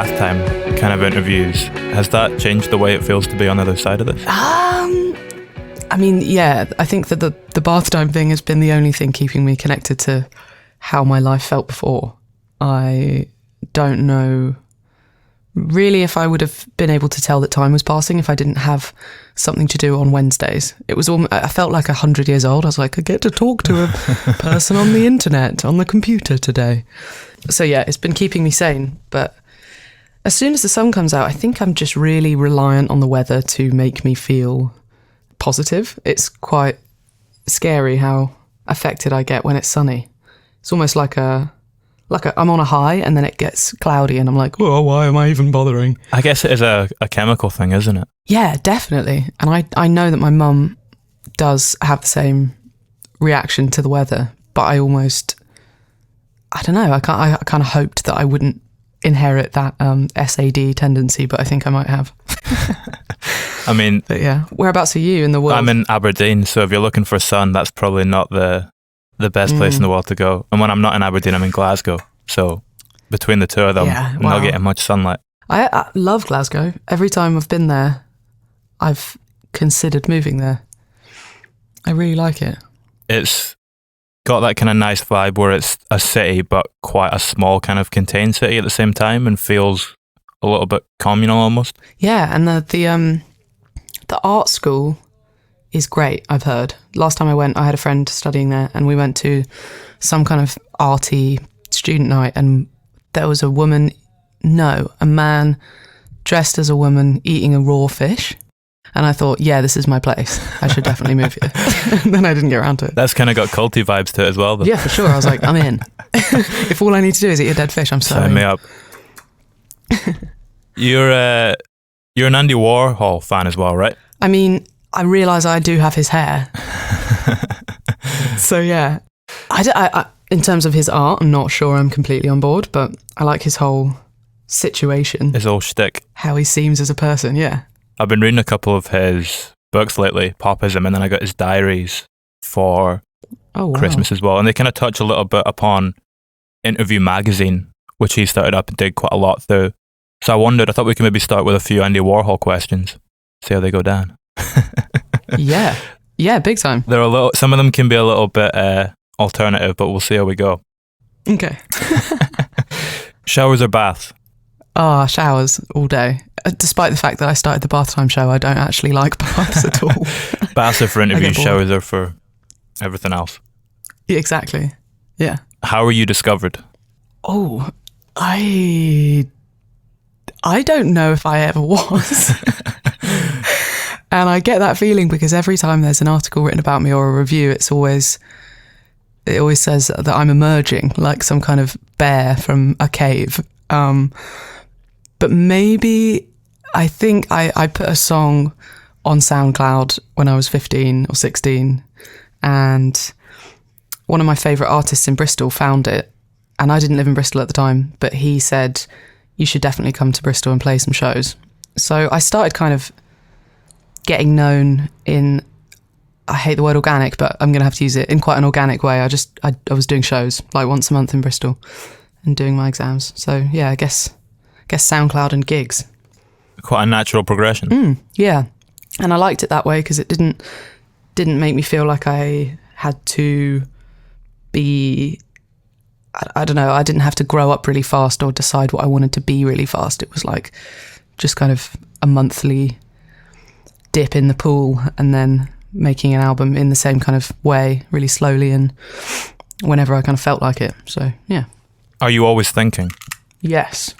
bath time kind of interviews. Has that changed the way it feels to be on the other side of this? I mean, yeah, I think that the bath time thing has been the only thing keeping me connected to how my life felt before. I don't know really if I would have been able to tell that time was passing if I didn't have something to do on Wednesdays. It was I felt like 100 years old. I was like, I get to talk to a person on the internet, on the computer today. So yeah, it's been keeping me sane. But as soon as the sun comes out, I think I'm just really reliant on the weather to make me feel positive. It's quite scary how affected I get when it's sunny. It's almost like I'm on a high and then it gets cloudy and I'm like, oh, why am I even bothering? I guess it is a chemical thing, isn't it? Yeah, definitely. And I know that my mum does have the same reaction to the weather, but I don't know, I kind of hoped that I wouldn't inherit that SAD tendency, but I think I might have. I mean... But yeah, whereabouts are you in the world? I'm in Aberdeen, so if you're looking for sun, that's probably not the best place in the world to go. And when I'm not in Aberdeen, I'm in Glasgow. So between the two of them, I'm not getting much sunlight. I love Glasgow. Every time I've been there, I've considered moving there. I really like it. It's got that kind of nice vibe where it's a city, but quite a small kind of contained city at the same time, and feels a little bit communal almost. Yeah, and the art school is great, I've heard. Last time I went, I had a friend studying there and we went to some kind of arty student night and there was a man dressed as a woman eating a raw fish. And I thought, yeah, this is my place. I should definitely move here. And then I didn't get around to it. That's kind of got culty vibes to it as well, though. Yeah, for sure. I was like, I'm in. If all I need to do is eat a dead fish, I'm sorry. Sign me up. You're an Andy Warhol fan as well, right? I mean, I realise I do have his hair. So yeah, I, in terms of his art, I'm not sure I'm completely on board, but I like his whole situation. His whole shtick. How he seems as a person, yeah. I've been reading a couple of his books lately, Popism, and then I got his diaries for Christmas as well. And they kind of touch a little bit upon Interview Magazine, which he started up and did quite a lot through. So I thought we could maybe start with a few Andy Warhol questions, see how they go down. Yeah, big time. Some of them can be a little bit alternative, but we'll see how we go. Okay. Showers or baths? Showers all day. Despite the fact that I started the bath time show, I don't actually like baths at all. Baths are for interviews, showers are for everything else. Yeah, exactly. Yeah. How were you discovered? Oh, I don't know if I ever was. And I get that feeling because every time there's an article written about me or a review, it always says that I'm emerging like some kind of bear from a cave. But maybe I think I put a song on SoundCloud when I was 15 or 16, and one of my favourite artists in Bristol found it. And I didn't live in Bristol at the time, but he said, you should definitely come to Bristol and play some shows. So I started kind of getting known in, I hate the word organic, but I'm going to have to use it in quite an organic way. I was doing shows like once a month in Bristol and doing my exams. So yeah, I guess SoundCloud and gigs. Quite a natural progression. Yeah. And I liked it that way because it didn't make me feel like I had to be, I don't know, I didn't have to grow up really fast or decide what I wanted to be really fast. It was like just kind of a monthly dip in the pool and then making an album in the same kind of way, really slowly and whenever I kind of felt like it. So, yeah. Are you always thinking? Yes.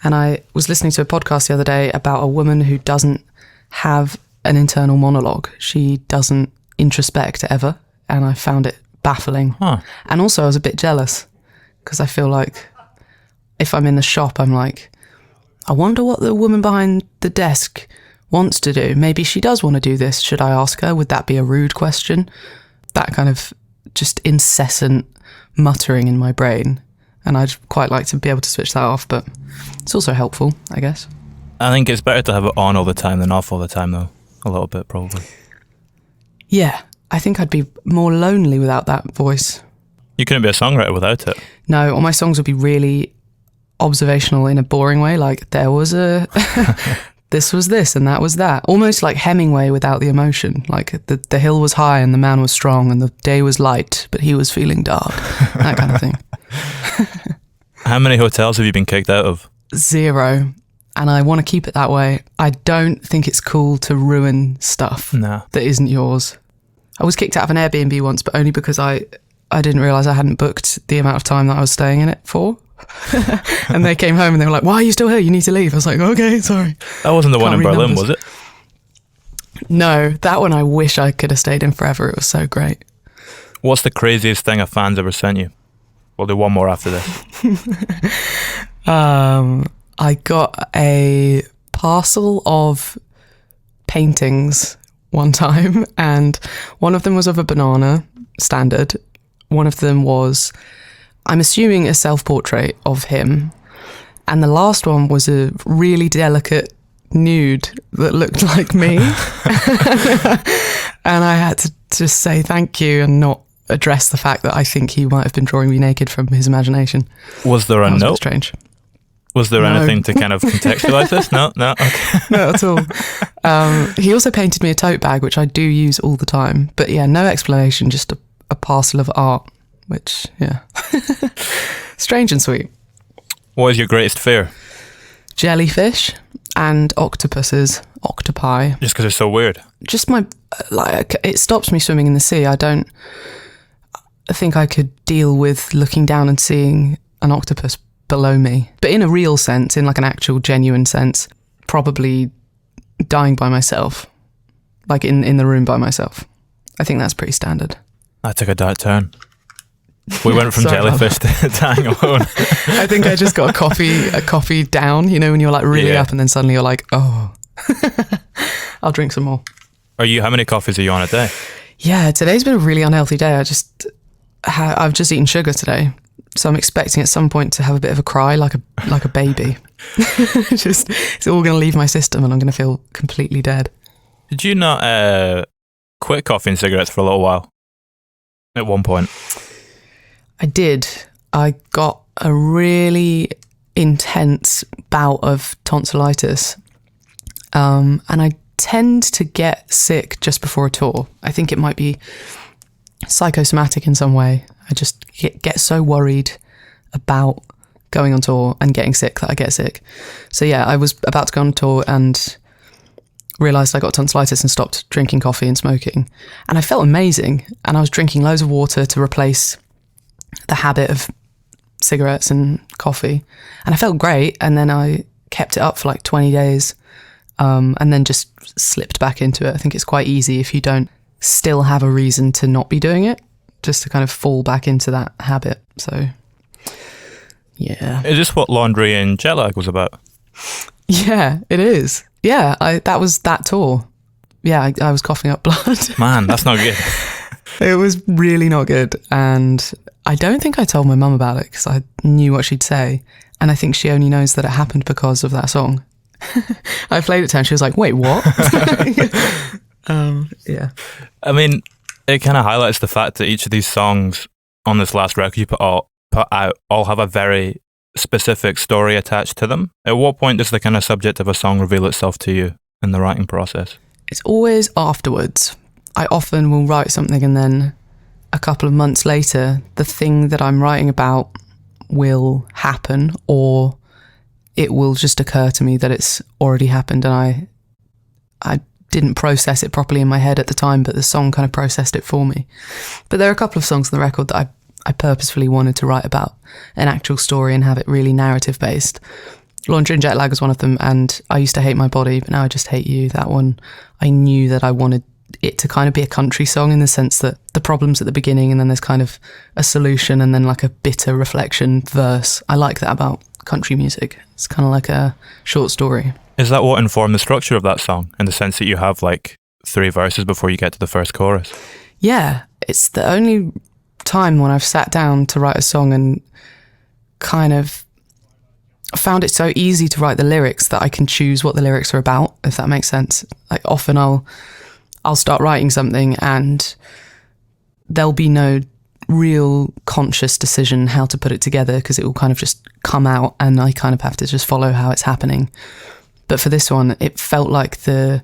And I was listening to a podcast the other day about a woman who doesn't have an internal monologue. She doesn't introspect ever. And I found it baffling. Huh. And also I was a bit jealous because I feel like if I'm in the shop, I'm like, I wonder what the woman behind the desk wants to do. Maybe she does want to do this. Should I ask her? Would that be a rude question? That kind of just incessant muttering in my brain. And I'd quite like to be able to switch that off, but it's also helpful, I guess. I think it's better to have it on all the time than off all the time, though. A little bit, probably. Yeah, I think I'd be more lonely without that voice. You couldn't be a songwriter without it. No, all my songs would be really observational in a boring way. Like there was a, this was this and that was that. Almost like Hemingway without the emotion. Like the hill was high and the man was strong and the day was light, but he was feeling dark. That kind of thing. How many hotels have you been kicked out of? 0. And I want to keep it that way. I don't think it's cool to ruin stuff that isn't yours. I was kicked out of an Airbnb once, but only because I didn't realise I hadn't booked the amount of time that I was staying in it for. And they came home and they were like, why are you still here? You need to leave. I was like, okay, sorry. That wasn't the one in Berlin, was it? No, that one I wish I could have stayed in forever. It was so great. What's the craziest thing a fan's ever sent you? We'll do one more after this. I got a parcel of paintings one time, and one of them was of a banana, standard. One of them was, I'm assuming, a self-portrait of him. And the last one was a really delicate nude that looked like me. And I had to just say thank you and not address the fact that I think he might have been drawing me naked from his imagination. Was there a note? Strange. Was there anything to kind of contextualise this? No, okay. Not at all. He also painted me a tote bag, which I do use all the time. But yeah, no explanation, just a parcel of art, which, yeah. Strange and sweet. What is your greatest fear? Jellyfish and octopuses, octopi. Just because it's so weird? Just it stops me swimming in the sea. I think I could deal with looking down and seeing an octopus below me, but in a real sense, in like an actual genuine sense, probably dying by myself, like in the room by myself. I think that's pretty standard. I took a dark turn. We went from jellyfish to dying alone. I think I just got a coffee down, you know, when you're like really up and then suddenly you're like, oh, I'll drink some more. How many coffees are you on a day? Yeah, today's been a really unhealthy day. I've just eaten sugar today. So I'm expecting at some point to have a bit of a cry, like a baby. It's all going to leave my system and I'm going to feel completely dead. Did you not quit coffee and cigarettes for a little while? At one point? I did. I got a really intense bout of tonsillitis. And I tend to get sick just before a tour. I think it might be psychosomatic in some way. I just get so worried about going on tour and getting sick that I get sick. So yeah, I was about to go on tour and realised I got tonsillitis and stopped drinking coffee and smoking. And I felt amazing. And I was drinking loads of water to replace the habit of cigarettes and coffee. And I felt great. And then I kept it up for like 20 days and then just slipped back into it. I think it's quite easy if you don't still have a reason to not be doing it, just to kind of fall back into that habit. So, yeah. Is this what Laundry and Jet Lag was about? Yeah, it is. Yeah, that was that tour. Yeah, I was coughing up blood. Man, that's not good. It was really not good. And I don't think I told my mum about it because I knew what she'd say. And I think she only knows that it happened because of that song. I played it to her and she was like, wait, what? Yeah. I mean, it kind of highlights the fact that each of these songs on this last record you put out all have a very specific story attached to them. At what point does the kind of subject of a song reveal itself to you in the writing process? It's always afterwards. I often will write something and then a couple of months later, the thing that I'm writing about will happen, or it will just occur to me that it's already happened and I didn't process it properly in my head at the time, but the song kind of processed it for me. But there are a couple of songs on the record that I purposefully wanted to write about an actual story and have it really narrative based. Laundry and Jet Lag was one of them, and I used to hate my body, but now I just hate you. That one, I knew that I wanted it to kind of be a country song in the sense that the problem's at the beginning and then there's kind of a solution and then like a bitter reflection verse. I like that about country music. It's kind of like a short story. Is that what informed the structure of that song, in the sense that you have like 3 verses before you get to the first chorus? Yeah, it's the only time when I've sat down to write a song and kind of found it so easy to write the lyrics that I can choose what the lyrics are about, if that makes sense. Like often I'll start writing something and there'll be no real conscious decision how to put it together, because it will kind of just come out and I kind of have to just follow how it's happening. But for this one, it felt like the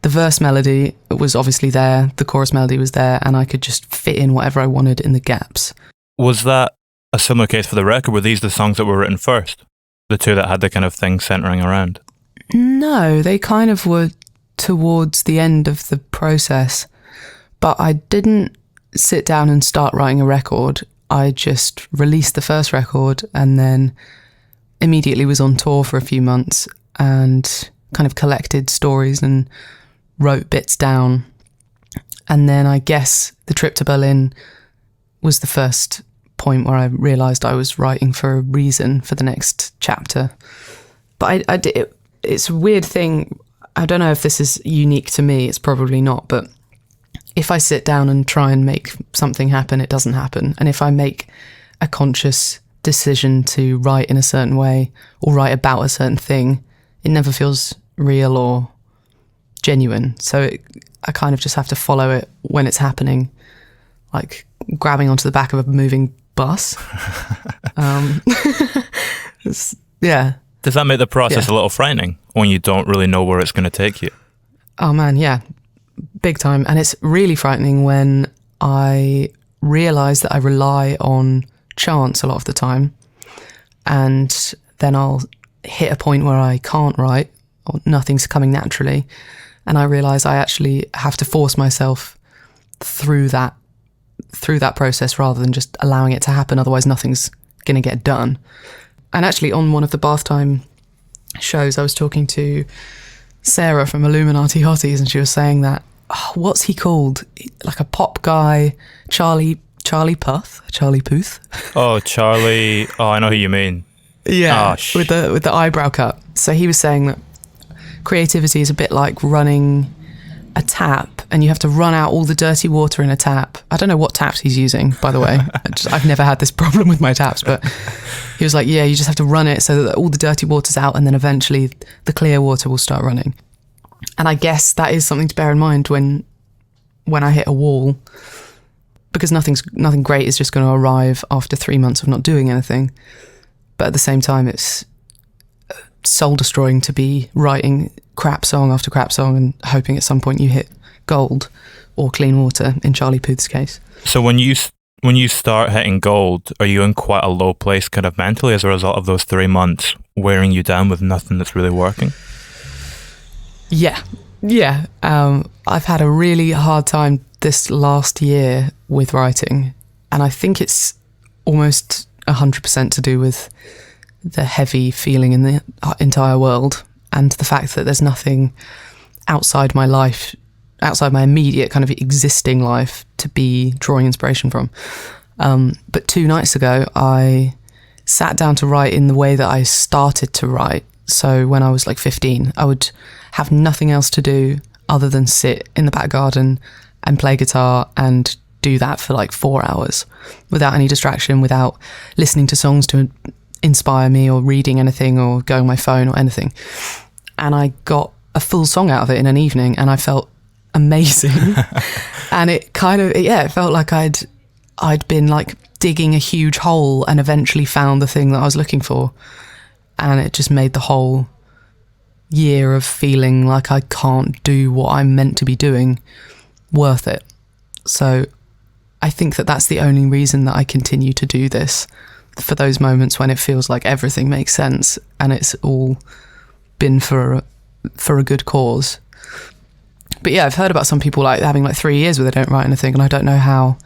verse melody was obviously there, the chorus melody was there, and I could just fit in whatever I wanted in the gaps. Was that a similar case for the record? Were these the songs that were written first? The two that had the kind of thing centering around? No, they kind of were towards the end of the process. But I didn't sit down and start writing a record. I just released the first record and then immediately was on tour for a few months and kind of collected stories and wrote bits down. And then I guess the trip to Berlin was the first point where I realised I was writing for a reason for the next chapter. But it's a weird thing. I don't know if this is unique to me. It's probably not. But if I sit down and try and make something happen, it doesn't happen. And if I make a conscious decision to write in a certain way or write about a certain thing, it never feels real or genuine. So I kind of just have to follow it when it's happening, like grabbing onto the back of a moving bus. Yeah. Does that make the process a little frightening when you don't really know where it's going to take you? Oh man, yeah, big time. And it's really frightening when I realise that I rely on chance a lot of the time, and then I'll hit a point where I can't write or nothing's coming naturally, and I realise I actually have to force myself through that process rather than just allowing it to happen. Otherwise nothing's going to get done. And actually on one of the bath time shows I was talking to Sarah from Illuminati Hotties, and she was saying that, what's he called? Like a pop guy, Charlie Puth. Oh, Charlie. Oh, I know who you mean. Yeah, with the eyebrow cut. So he was saying that creativity is a bit like running a tap, and you have to run out all the dirty water in a tap. I don't know what taps he's using, by the way. I've never had this problem with my taps, but he was like, yeah, you just have to run it so that all the dirty water's out, and then eventually the clear water will start running. And I guess that is something to bear in mind when I hit a wall, because nothing great is just going to arrive after 3 months of not doing anything. But at the same time, it's soul destroying to be writing crap song after crap song and hoping at some point you hit gold or clean water in Charlie Puth's case. So when you start hitting gold, are you in quite a low place kind of mentally as a result of those 3 months wearing you down with nothing that's really working? Yeah. I've had a really hard time this last year with writing, and I think it's almost 100% to do with the heavy feeling in the entire world and the fact that there's nothing outside my life, outside my immediate kind of existing life, to be drawing inspiration from. But 2 nights ago, I sat down to write in the way that I started to write. So when I was like 15, I would have nothing else to do other than sit in the back garden and play guitar and do that for like 4 hours without any distraction, without listening to songs to inspire me or reading anything or going on my phone or anything. And I got a full song out of it in an evening, and I felt amazing. And it kind of, it felt like I'd been like digging a huge hole and eventually found the thing that I was looking for. And it just made the whole year of feeling like I can't do what I'm meant to be doing worth it. So I think that that's the only reason that I continue to do this, for those moments when it feels like everything makes sense and it's all been for a good cause. But yeah, I've heard about some people like having like 3 years where they don't write anything, and I don't know how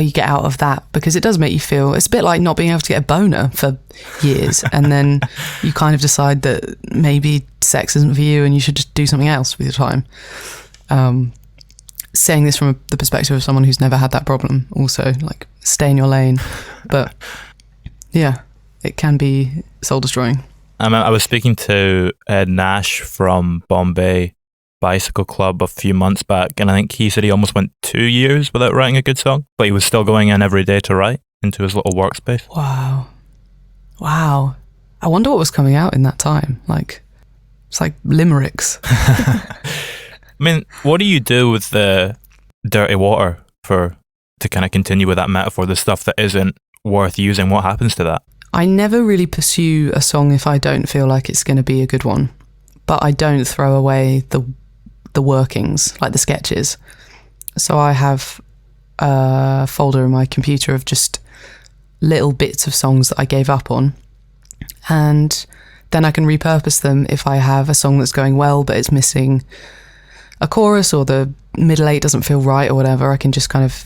you get out of that, because it does make you feel, it's a bit like not being able to get a boner for years, and then you kind of decide that maybe sex isn't for you and you should just do something else with your time. Saying this from the perspective of someone who's never had that problem, also, like, stay in your lane. But yeah, it can be soul destroying. I was speaking to Ed Nash from Bombay Bicycle Club a few months back, and I think he said he almost went 2 years without writing a good song, but he was still going in every day to write into his little workspace. Wow. I wonder what was coming out in that time. Like, it's like limericks. I mean, what do you do with the dirty water for to kind of continue with that metaphor, the stuff that isn't worth using, what happens to that? I never really pursue a song if I don't feel like it's going to be a good one, but I don't throw away the workings, like the sketches. So I have a folder in my computer of just little bits of songs that I gave up on, and then I can repurpose them if I have a song that's going well but it's missing a chorus or the middle eight doesn't feel right or whatever. I can just kind of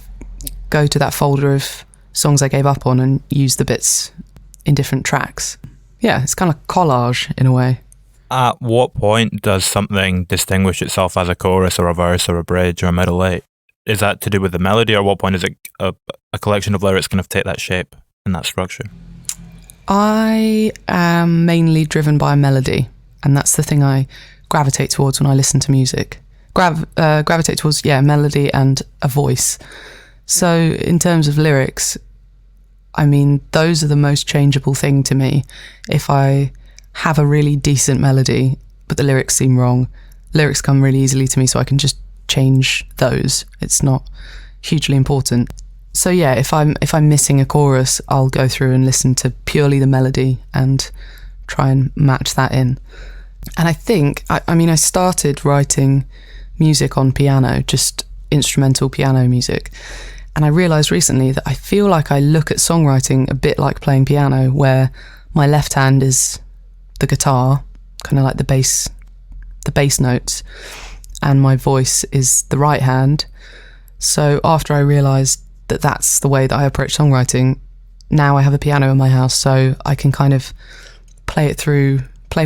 go to that folder of songs I gave up on and use the bits in different tracks. Yeah, it's kind of collage in a way. At what point does something distinguish itself as a chorus or a verse or a bridge or a middle eight? Is that to do with the melody, or what point is it a collection of lyrics kind of take that shape and that structure? I am mainly driven by melody, and that's the thing I gravitate towards when I listen to music. Gravitate towards, melody and a voice. So in terms of lyrics, I mean, those are the most changeable thing to me. If I have a really decent melody, but the lyrics seem wrong, lyrics come really easily to me, so I can just change those. It's not hugely important. So yeah, if I'm missing a chorus, I'll go through and listen to purely the melody and try and match that in. And I think, I started writing music on piano, just instrumental piano music. And I realised recently that I feel like I look at songwriting a bit like playing piano, where my left hand is the guitar, kind of like the bass notes, and my voice is the right hand. So after I realised that that's the way that I approach songwriting, now I have a piano in my house, so I can kind of play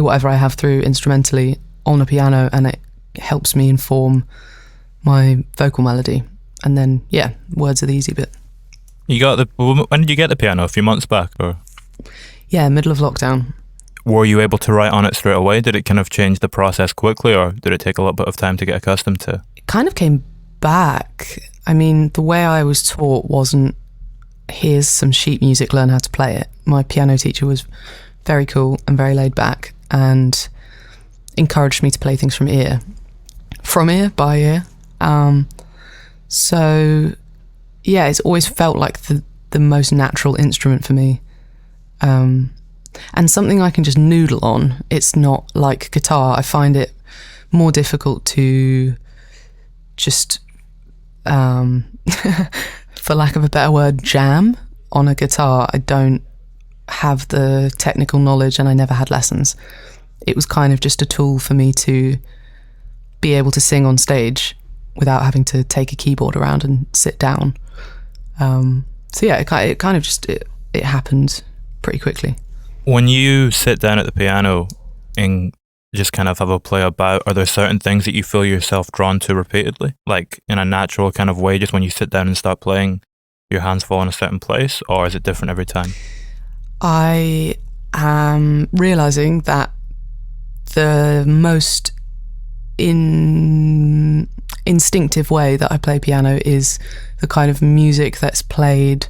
whatever I have through instrumentally on a piano, and it helps me inform my vocal melody. And then, words are the easy bit. When did you get the piano? A few months back, or? Yeah, middle of lockdown. Were you able to write on it straight away? Did it kind of change the process quickly, or did it take a little bit of time to get accustomed to? It kind of came back. I mean, the way I was taught wasn't, here's some sheet music, learn how to play it. My piano teacher was very cool and very laid back and encouraged me to play things by ear. So, yeah, it's always felt like the most natural instrument for me. And something I can just noodle on. It's not like guitar. I find it more difficult to just, for lack of a better word, jam on a guitar. I don't have the technical knowledge, and I never had lessons. It was kind of just a tool for me to be able to sing on stage without having to take a keyboard around and sit down. So yeah, it kind of just it happened pretty quickly. When you sit down at the piano and just kind of have a play about, are there certain things that you feel yourself drawn to repeatedly? Like in a natural kind of way, just when you sit down and start playing, your hands fall in a certain place, or is it different every time? I am realising that the most instinctive way that I play piano is the kind of music that's played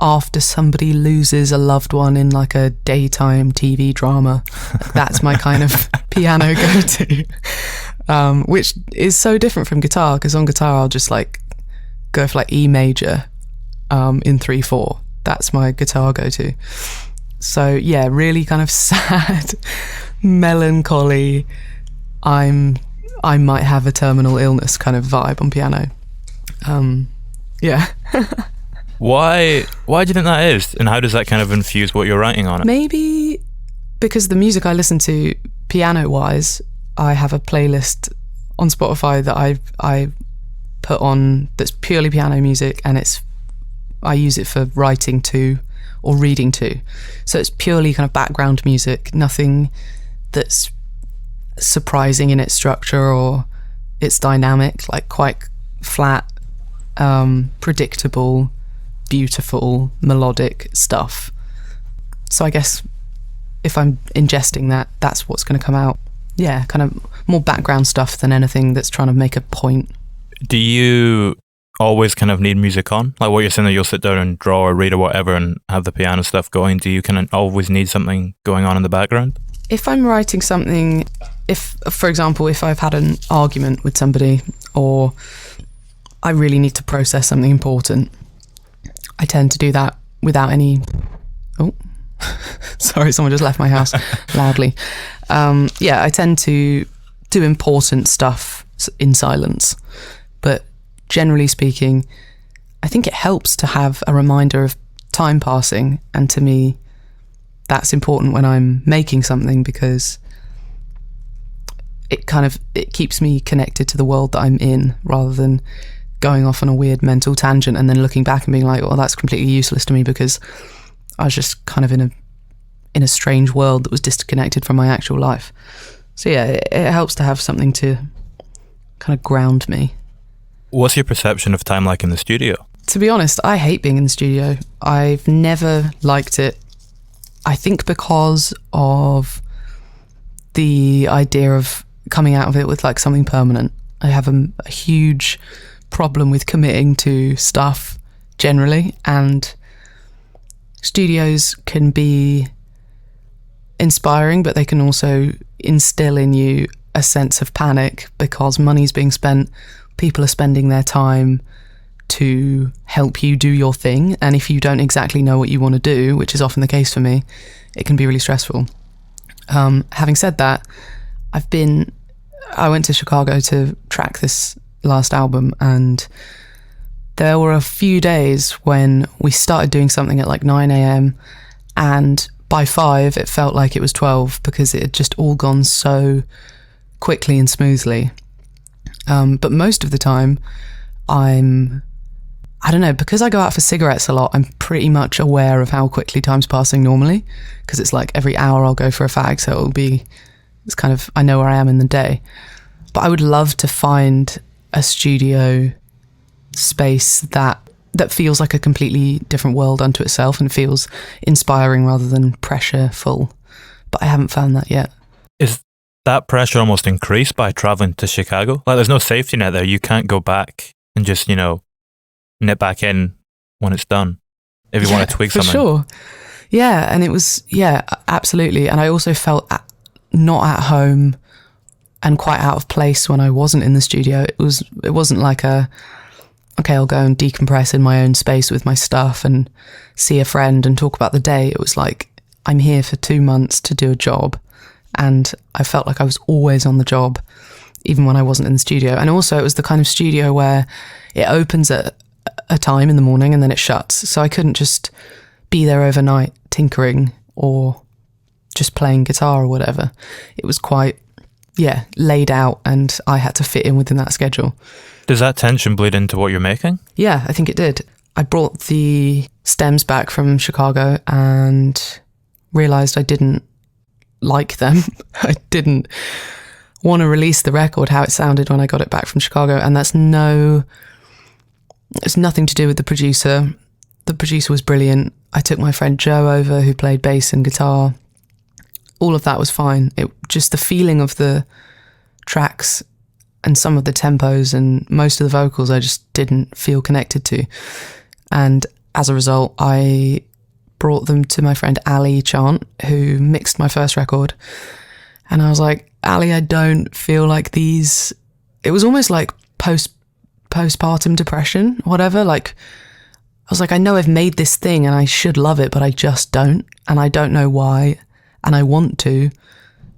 after somebody loses a loved one in like a daytime TV drama. That's my kind of piano go-to, which is so different from guitar, because on guitar I'll just like go for like E major in 3/4. That's my guitar go-to. So yeah, really kind of sad, melancholy, I might have a terminal illness kind of vibe on piano. Yeah. Why do you think that is? And how does that kind of infuse what you're writing on it? Maybe because the music I listen to piano-wise, I have a playlist on Spotify that I put on that's purely piano music, and I use it for writing to or reading to. So it's purely kind of background music, nothing that's surprising in its structure or its dynamic, like quite flat, predictable, beautiful, melodic stuff. So I guess if I'm ingesting that, that's what's going to come out. Yeah, kind of more background stuff than anything that's trying to make a point. Do you always kind of need music on? Like what you're saying, that you'll sit down and draw or read or whatever and have the piano stuff going. Do you kind of always need something going on in the background? If I'm writing something, for example, if I've had an argument with somebody or I really need to process something important, I tend to do that without any... Oh, sorry, someone just left my house loudly. I tend to do important stuff in silence. But generally speaking, I think it helps to have a reminder of time passing. And to me, that's important when I'm making something, because it keeps me connected to the world that I'm in, rather than going off on a weird mental tangent and then looking back and being like, well, that's completely useless to me because I was just kind of in a strange world that was disconnected from my actual life. So yeah, it helps to have something to kind of ground me. What's your perception of time like in the studio? To be honest, I hate being in the studio. I've never liked it. I think because of the idea of coming out of it with like something permanent. I have a huge problem with committing to stuff generally, and studios can be inspiring, but they can also instill in you a sense of panic because money's being spent, people are spending their time to help you do your thing, and if you don't exactly know what you want to do, which is often the case for me, it can be really stressful. Having said that, I went to Chicago to track this last album, and there were a few days when we started doing something at like 9 a.m. and by 5 it felt like it was 12 because it had just all gone so quickly and smoothly. But most of the time I don't know, because I go out for cigarettes a lot, I'm pretty much aware of how quickly time's passing normally, because it's like every hour I'll go for a fag, so it's kind of, I know where I am in the day. But I would love to find a studio space that feels like a completely different world unto itself and feels inspiring rather than pressureful. But I haven't found that yet. Is that pressure almost increased by traveling to Chicago? Like, there's no safety net there. You can't go back and just, nip back in when it's done if you want to tweak something. For sure. Yeah, and it was, absolutely. And I also felt not at home and quite out of place when I wasn't in the studio. It wasn't like okay, I'll go and decompress in my own space with my stuff and see a friend and talk about the day. It was like, I'm here for 2 months to do a job, and I felt like I was always on the job, even when I wasn't in the studio. And also it was the kind of studio where it opens at a time in the morning and then it shuts. So I couldn't just be there overnight tinkering or just playing guitar or whatever. It was quite, laid out, and I had to fit in within that schedule. Does that tension bleed into what you're making? Yeah, I think it did. I brought the stems back from Chicago and realised I didn't like them. I didn't want to release the record how it sounded when I got it back from Chicago, and it's nothing to do with the producer. The producer was brilliant. I took my friend Joe over, who played bass and guitar. All of that was fine. It just the feeling of the tracks and some of the tempos and most of the vocals I just didn't feel connected to. And as a result, I brought them to my friend Ali Chant, who mixed my first record. And I was like, Ali, I don't feel like these... It was almost like postpartum depression, whatever. Like, I was like, I know I've made this thing and I should love it, but I just don't. And I don't know why. And I want to.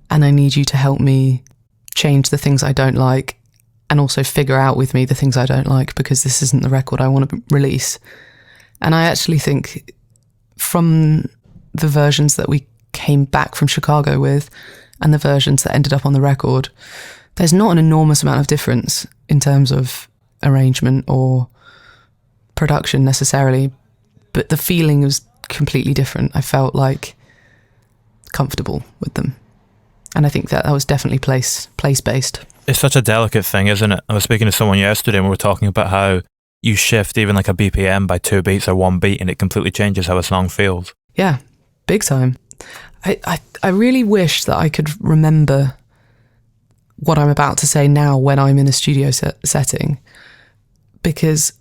And I need you to help me change the things I don't like, and also figure out with me the things I don't like, because this isn't the record I want to release. And I actually think from the versions that we came back from Chicago with and the versions that ended up on the record, there's not an enormous amount of difference in terms of arrangement or production necessarily, but the feeling was completely different. I felt like comfortable with them. And I think that was definitely place-based. It's such a delicate thing, isn't it? I was speaking to someone yesterday and we were talking about how you shift even like a BPM by 2 beats or 1 beat and it completely changes how a song feels. Yeah, big time. I really wish that I could remember what I'm about to say now when I'm in a studio setting, because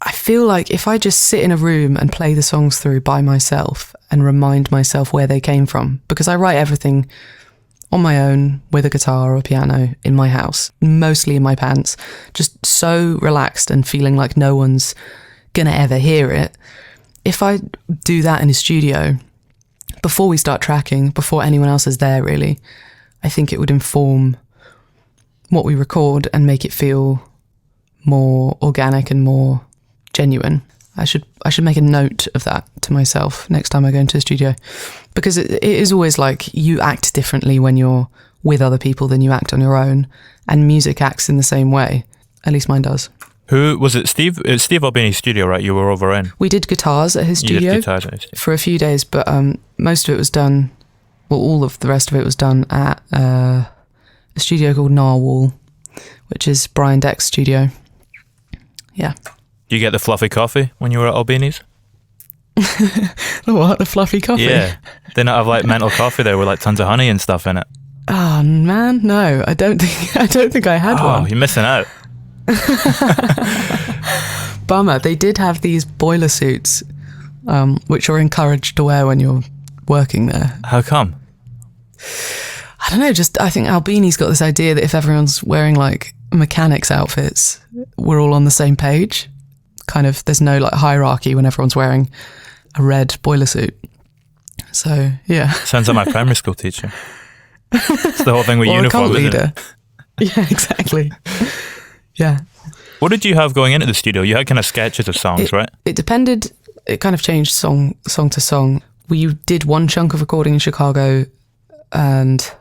I feel like if I just sit in a room and play the songs through by myself and remind myself where they came from, because I write everything on my own with a guitar or a piano in my house, mostly in my pants, just so relaxed and feeling like no one's gonna ever hear it. if I do that in a studio, before we start tracking, before anyone else is there really, I think it would inform what we record and make it feel more organic and more genuine. I should make a note of that to myself next time I go into a studio, because it is always like you act differently when you're with other people than you act on your own, and music acts in the same way. At least mine does. Who was it? Steve? It's Steve Albini's studio, right? You were over in. We did guitars at his studio. You did guitars at his studio. For a few days, but most of it was done. Well, all of the rest of it was done at a studio called Narwhal, which is Brian Deck's studio. Yeah. Do you get the fluffy coffee when you were at Albini's? What, the fluffy coffee? Yeah. They not have like mental coffee there with like tons of honey and stuff in it. Oh man, no, I don't think I had one. Oh, you're missing out. Bummer. They did have these boiler suits, which are encouraged to wear when you're working there. How come? I don't know, I think Albini's got this idea that if everyone's wearing like mechanics outfits, we're all on the same page. Kind of, there's no like hierarchy when everyone's wearing a red boiler suit. So, yeah. Sounds like my primary school teacher. It's the whole thing with uniform, isn't it? Yeah, exactly. Yeah. What did you have going into the studio? You had kind of sketches of songs, right? It depended. It kind of changed song to song. We did one chunk of recording in Chicago and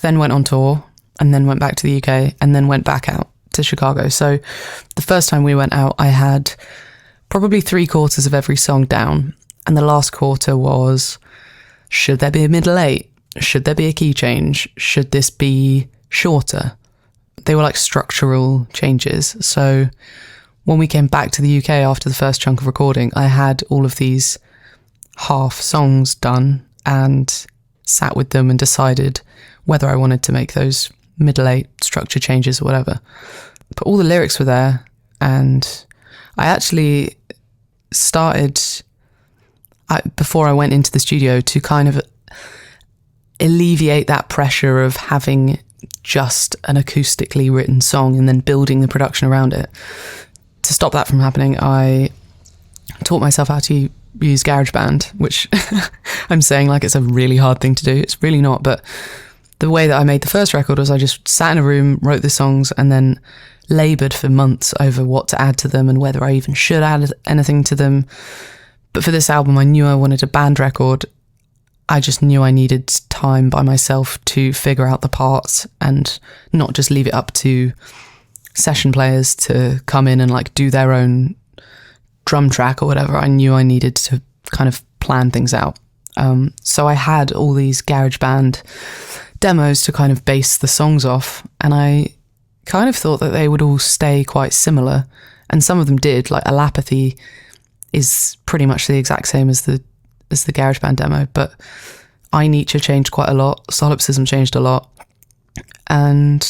then went on tour and then went back to the UK and then went back out to Chicago. So the first time we went out, I had probably 3/4 of every song down. And the last quarter was, should there be a middle 8? Should there be a key change? Should this be shorter? They were like structural changes. So when we came back to the UK after the first chunk of recording, I had all of these half songs done and sat with them and decided whether I wanted to make those middle 8 structure changes or whatever. But all the lyrics were there, and I actually started, before I went into the studio, to kind of alleviate that pressure of having just an acoustically written song and then building the production around it. To stop that from happening, I taught myself how to use GarageBand, which I'm saying like it's a really hard thing to do. It's really not, but the way that I made the first record was I just sat in a room, wrote the songs, and then laboured for months over what to add to them and whether I even should add anything to them. But for this album, I knew I wanted a band record. I just knew I needed time by myself to figure out the parts and not just leave it up to session players to come in and like do their own drum track or whatever. I knew I needed to kind of plan things out. So I had all these GarageBand demos to kind of base the songs off, and I kind of thought that they would all stay quite similar, and some of them did. Like Alapathy is pretty much the exact same as the GarageBand demo, but I Nietzsche changed quite a lot, Solipsism changed a lot, and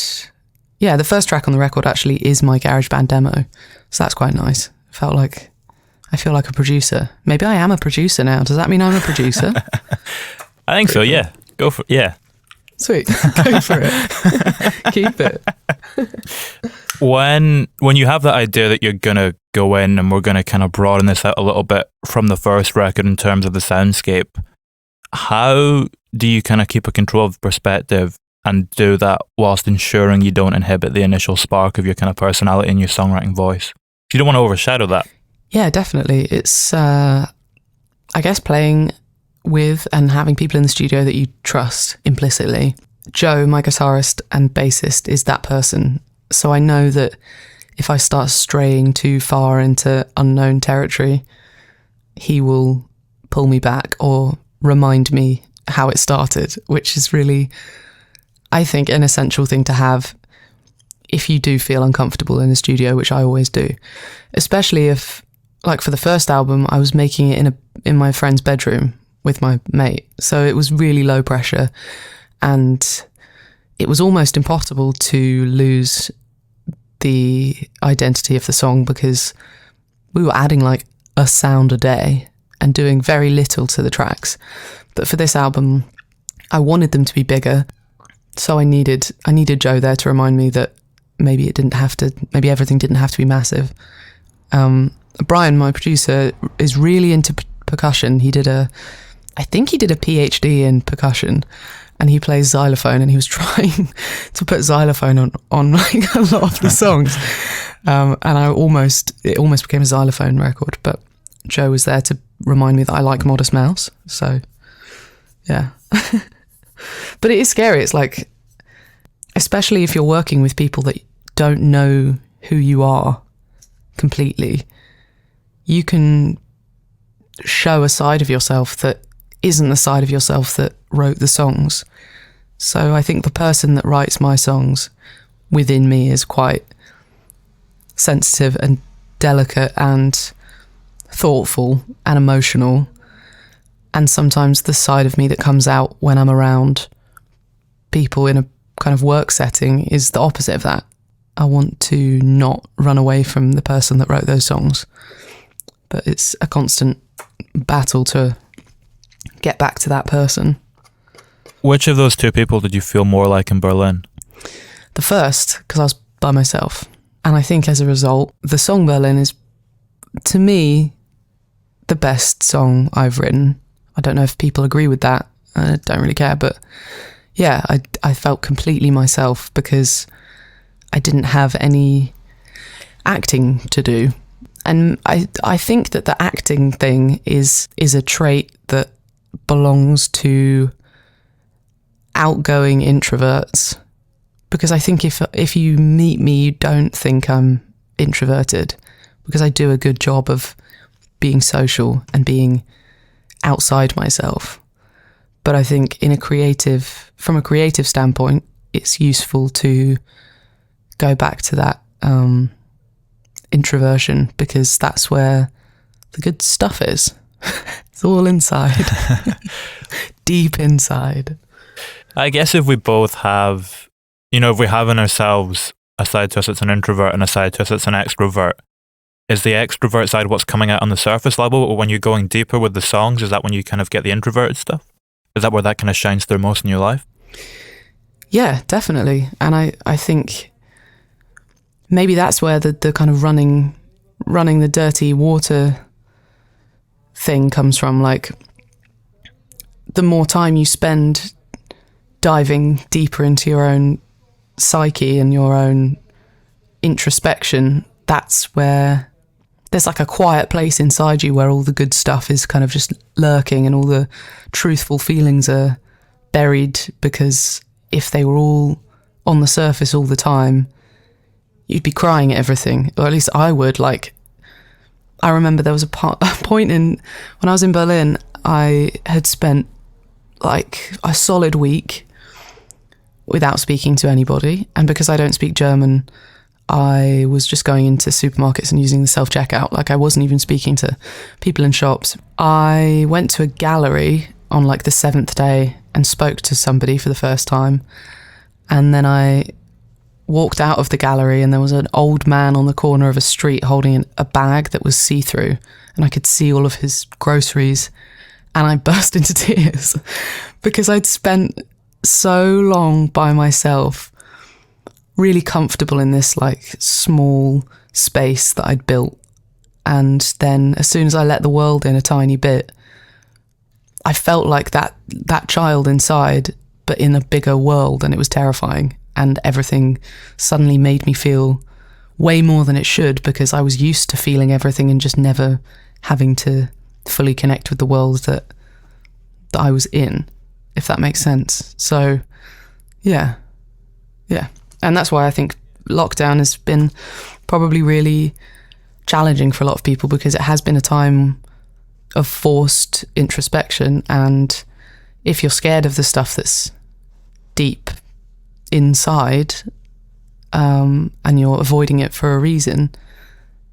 yeah, the first track on the record actually is my GarageBand demo, so that's quite nice. I feel like a producer. Maybe I am a producer now. Does that mean I'm a producer? I think so, yeah. Go for it, yeah. Sweet. Go for it. Keep it. When you have that idea that you're going to go in and we're going to kind of broaden this out a little bit from the first record in terms of the soundscape, how do you kind of keep a control of perspective and do that whilst ensuring you don't inhibit the initial spark of your kind of personality and your songwriting voice? You don't want to overshadow that. Yeah, definitely. It's, I guess, playing with and having people in the studio that you trust implicitly. Joe, my guitarist and bassist, is that person. So I know that if I start straying too far into unknown territory, he will pull me back or remind me how it started, which is really, I think, an essential thing to have if you do feel uncomfortable in a studio, which I always do. Especially if, like for the first album, I was making it in my friend's bedroom with my mate. So it was really low pressure, and it was almost impossible to lose the identity of the song because we were adding like a sound a day and doing very little to the tracks. But for this album, I wanted them to be bigger. So I needed Joe there to remind me that maybe everything didn't have to be massive. Brian, my producer, is really into percussion. I think he did a PhD in percussion, and he plays xylophone, and he was trying to put xylophone on like a lot of the songs. And it almost became a xylophone record, but Joe was there to remind me that I like Modest Mouse. So, yeah. But it is scary. It's like, especially if you're working with people that don't know who you are completely, you can show a side of yourself that isn't the side of yourself that wrote the songs. So I think the person that writes my songs within me is quite sensitive and delicate and thoughtful and emotional. And sometimes the side of me that comes out when I'm around people in a kind of work setting is the opposite of that. I want to not run away from the person that wrote those songs. But it's a constant battle to get back to that person. Which of those two people did you feel more like in Berlin? The first, because I was by myself. And I think as a result, the song Berlin is, to me, the best song I've written. I don't know if people agree with that. I don't really care. But yeah, I felt completely myself because I didn't have any acting to do. And I think that the acting thing is a trait that belongs to outgoing introverts, because I think if you meet me, you don't think I'm introverted, because I do a good job of being social and being outside myself. But I think from a creative standpoint, it's useful to go back to that introversion, because that's where the good stuff is. It's all inside. Deep inside. I guess if we both have, if we have in ourselves a side to us that's an introvert and a side to us that's an extrovert, is the extrovert side what's coming out on the surface level, or when you're going deeper with the songs, is that when you kind of get the introverted stuff? Is that where that kind of shines through most in your life? Yeah, definitely. And I think maybe that's where the kind of running the dirty water thing comes from. Like, the more time you spend diving deeper into your own psyche and your own introspection, that's where there's like a quiet place inside you where all the good stuff is kind of just lurking and all the truthful feelings are buried, because if they were all on the surface all the time, you'd be crying at everything, or at least I would. Like, I remember there was a point when I was in Berlin, I had spent like a solid week without speaking to anybody. And because I don't speak German, I was just going into supermarkets and using the self-checkout. Like, I wasn't even speaking to people in shops. I went to a gallery on like the 7th day and spoke to somebody for the first time. And then I walked out of the gallery and there was an old man on the corner of a street holding a bag that was see-through, and I could see all of his groceries, and I burst into tears because I'd spent so long by myself, really comfortable in this like small space that I'd built. And then as soon as I let the world in a tiny bit, I felt like that child inside, but in a bigger world, and it was terrifying. And everything suddenly made me feel way more than it should, because I was used to feeling everything and just never having to fully connect with the world that I was in, if that makes sense. So, yeah. And that's why I think lockdown has been probably really challenging for a lot of people, because it has been a time of forced introspection. And if you're scared of the stuff that's deep inside, and you're avoiding it for a reason,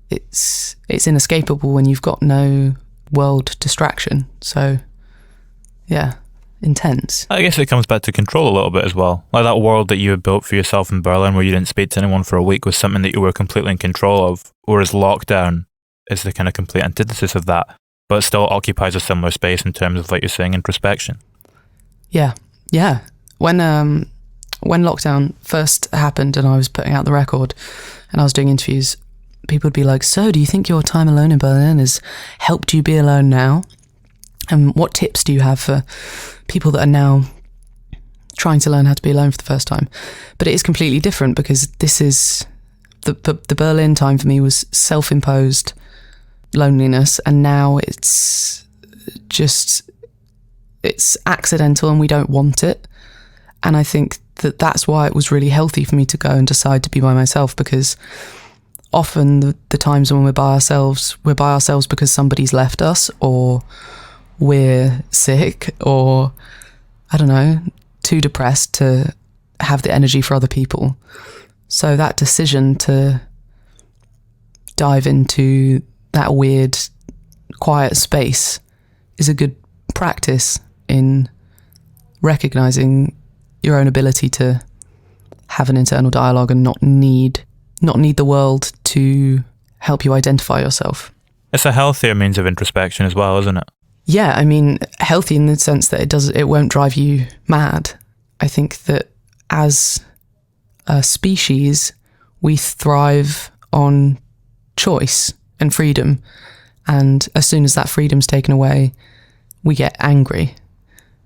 it's inescapable when you've got no world distraction. So, yeah. Intense. I guess it comes back to control a little bit as well. Like that world that you had built for yourself in Berlin where you didn't speak to anyone for a week was something that you were completely in control of, whereas lockdown is the kind of complete antithesis of that, but still occupies a similar space in terms of, like you're saying, introspection. Yeah. When lockdown first happened and I was putting out the record and I was doing interviews, people would be like, so do you think your time alone in Berlin has helped you be alone now? And what tips do you have for people that are now trying to learn how to be alone for the first time? But it is completely different, because this is the Berlin time for me was self-imposed loneliness, and now it's accidental and we don't want it. And I think that that's why it was really healthy for me to go and decide to be by myself, because often the times when we're by ourselves because somebody's left us, or we're sick, or I don't know, too depressed to have the energy for other people. So that decision to dive into that weird, quiet space is a good practice in recognizing your own ability to have an internal dialogue and not need the world to help you identify yourself. It's a healthier means of introspection as well, isn't it? Yeah, I mean, healthy in the sense that it won't drive you mad. I think that as a species, we thrive on choice and freedom. And as soon as that freedom's taken away, we get angry.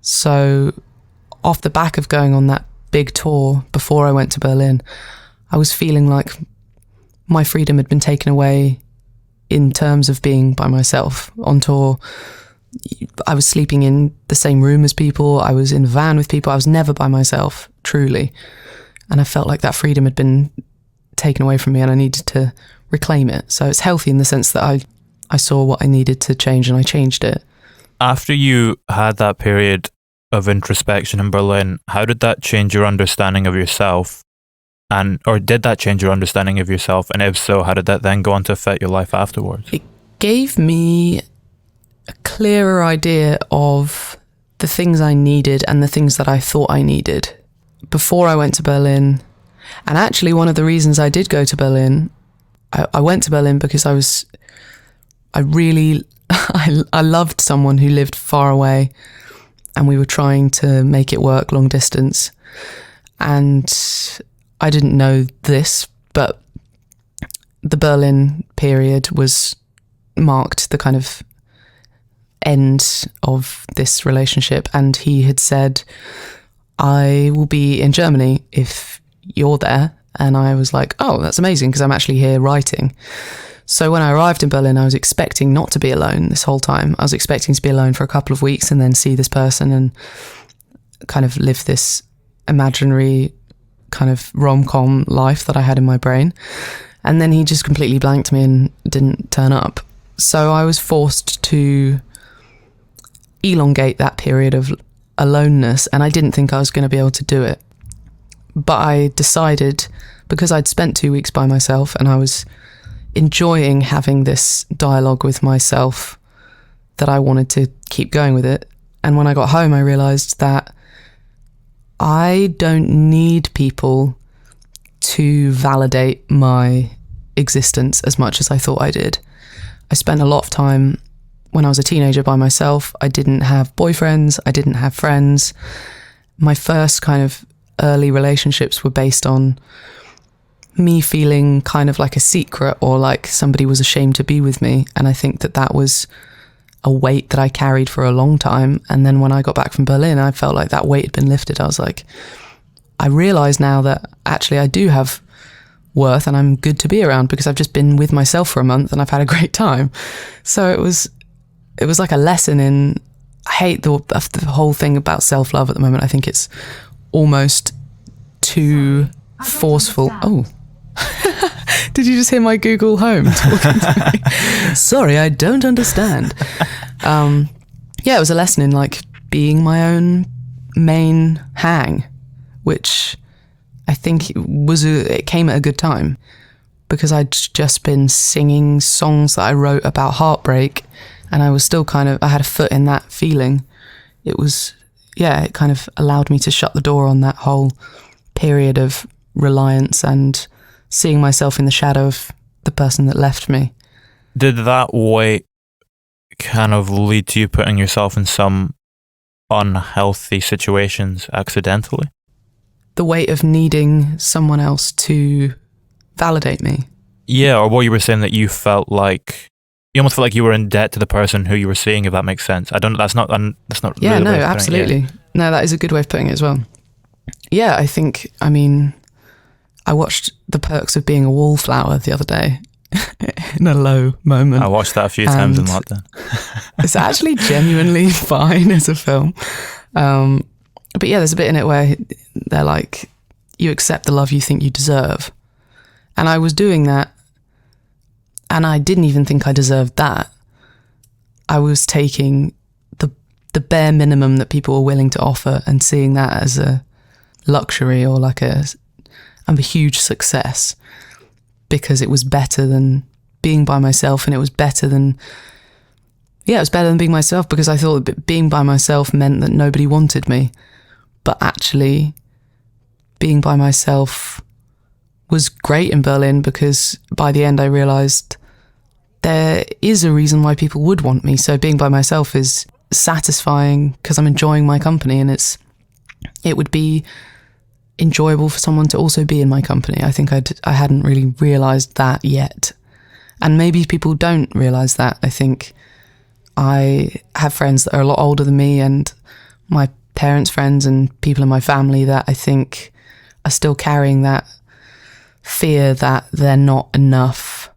So off the back of going on that big tour before I went to Berlin, I was feeling like my freedom had been taken away in terms of being by myself. On tour, I was sleeping in the same room as people. I was in a van with people. I was never by myself, truly. And I felt like that freedom had been taken away from me and I needed to reclaim it. So it's healthy in the sense that I saw what I needed to change and I changed it. After you had that period of introspection in Berlin, how did that change your understanding of yourself? Or did that change your understanding of yourself? And if so, how did that then go on to affect your life afterwards? It gave me a clearer idea of the things I needed and the things that I thought I needed before I went to Berlin. And actually, one of the reasons I did go to Berlin, I went to Berlin because I loved someone who lived far away, and we were trying to make it work long distance. And I didn't know this, but the Berlin period marked the kind of end of this relationship. And he had said, I will be in Germany if you're there. And I was like, oh, that's amazing, because I'm actually here writing. So when I arrived in Berlin, I was expecting not to be alone this whole time. I was expecting to be alone for a couple of weeks and then see this person and kind of live this imaginary kind of rom-com life that I had in my brain. And then he just completely blanked me and didn't turn up. So I was forced to elongate that period of aloneness, and I didn't think I was going to be able to do it. But I decided, because I'd spent 2 weeks by myself and I was enjoying having this dialogue with myself, that I wanted to keep going with it. And when I got home, I realised that I don't need people to validate my existence as much as I thought I did. I spent a lot of time when I was a teenager by myself. I didn't have boyfriends. I didn't have friends. My first kind of early relationships were based on me feeling kind of like a secret, or like somebody was ashamed to be with me. And I think that was a weight that I carried for a long time. And then when I got back from Berlin, I felt like that weight had been lifted. I was like, I realise now that actually I do have worth and I'm good to be around, because I've just been with myself for a month and I've had a great time. So it was like a lesson in, I hate the whole thing about self-love at the moment. I think it's almost too forceful. Oh, did you just hear my Google Home talking to me? Sorry, I don't understand. Yeah, it was a lesson in like being my own main hang, which I think it came at a good time, because I'd just been singing songs that I wrote about heartbreak, and I was still I had a foot in that feeling. It kind of allowed me to shut the door on that whole period of reliance and seeing myself in the shadow of the person that left me. Did that weight kind of lead to you putting yourself in some unhealthy situations accidentally? The weight of needing someone else to validate me. Yeah, or what you were saying, that you felt like You almost feel like you were in debt to the person who you were seeing, if that makes sense. That's not Yeah, really no, the way of putting it, absolutely. yeah. No, that is a good way of putting it as well. Yeah, I mean, I watched The Perks of Being a Wallflower the other day in a low moment. I watched that a few times in lockdown. It's actually genuinely fine as a film. But yeah, there's a bit in it where they're like, you accept the love you think you deserve. And I was doing that, and I didn't even think I deserved that. I was taking the bare minimum that people were willing to offer and seeing that as a luxury or like a huge success, because it was better than being by myself, and it was better than being myself, because I thought that being by myself meant that nobody wanted me. But actually, being by myself was great in Berlin, because by the end I realised there is a reason why people would want me. So being by myself is satisfying because I'm enjoying my company, and it would be enjoyable for someone to also be in my company. I think I hadn't really realised that yet. And maybe people don't realise that. I think I have friends that are a lot older than me, and my parents' friends and people in my family that I think are still carrying that fear that they're not enough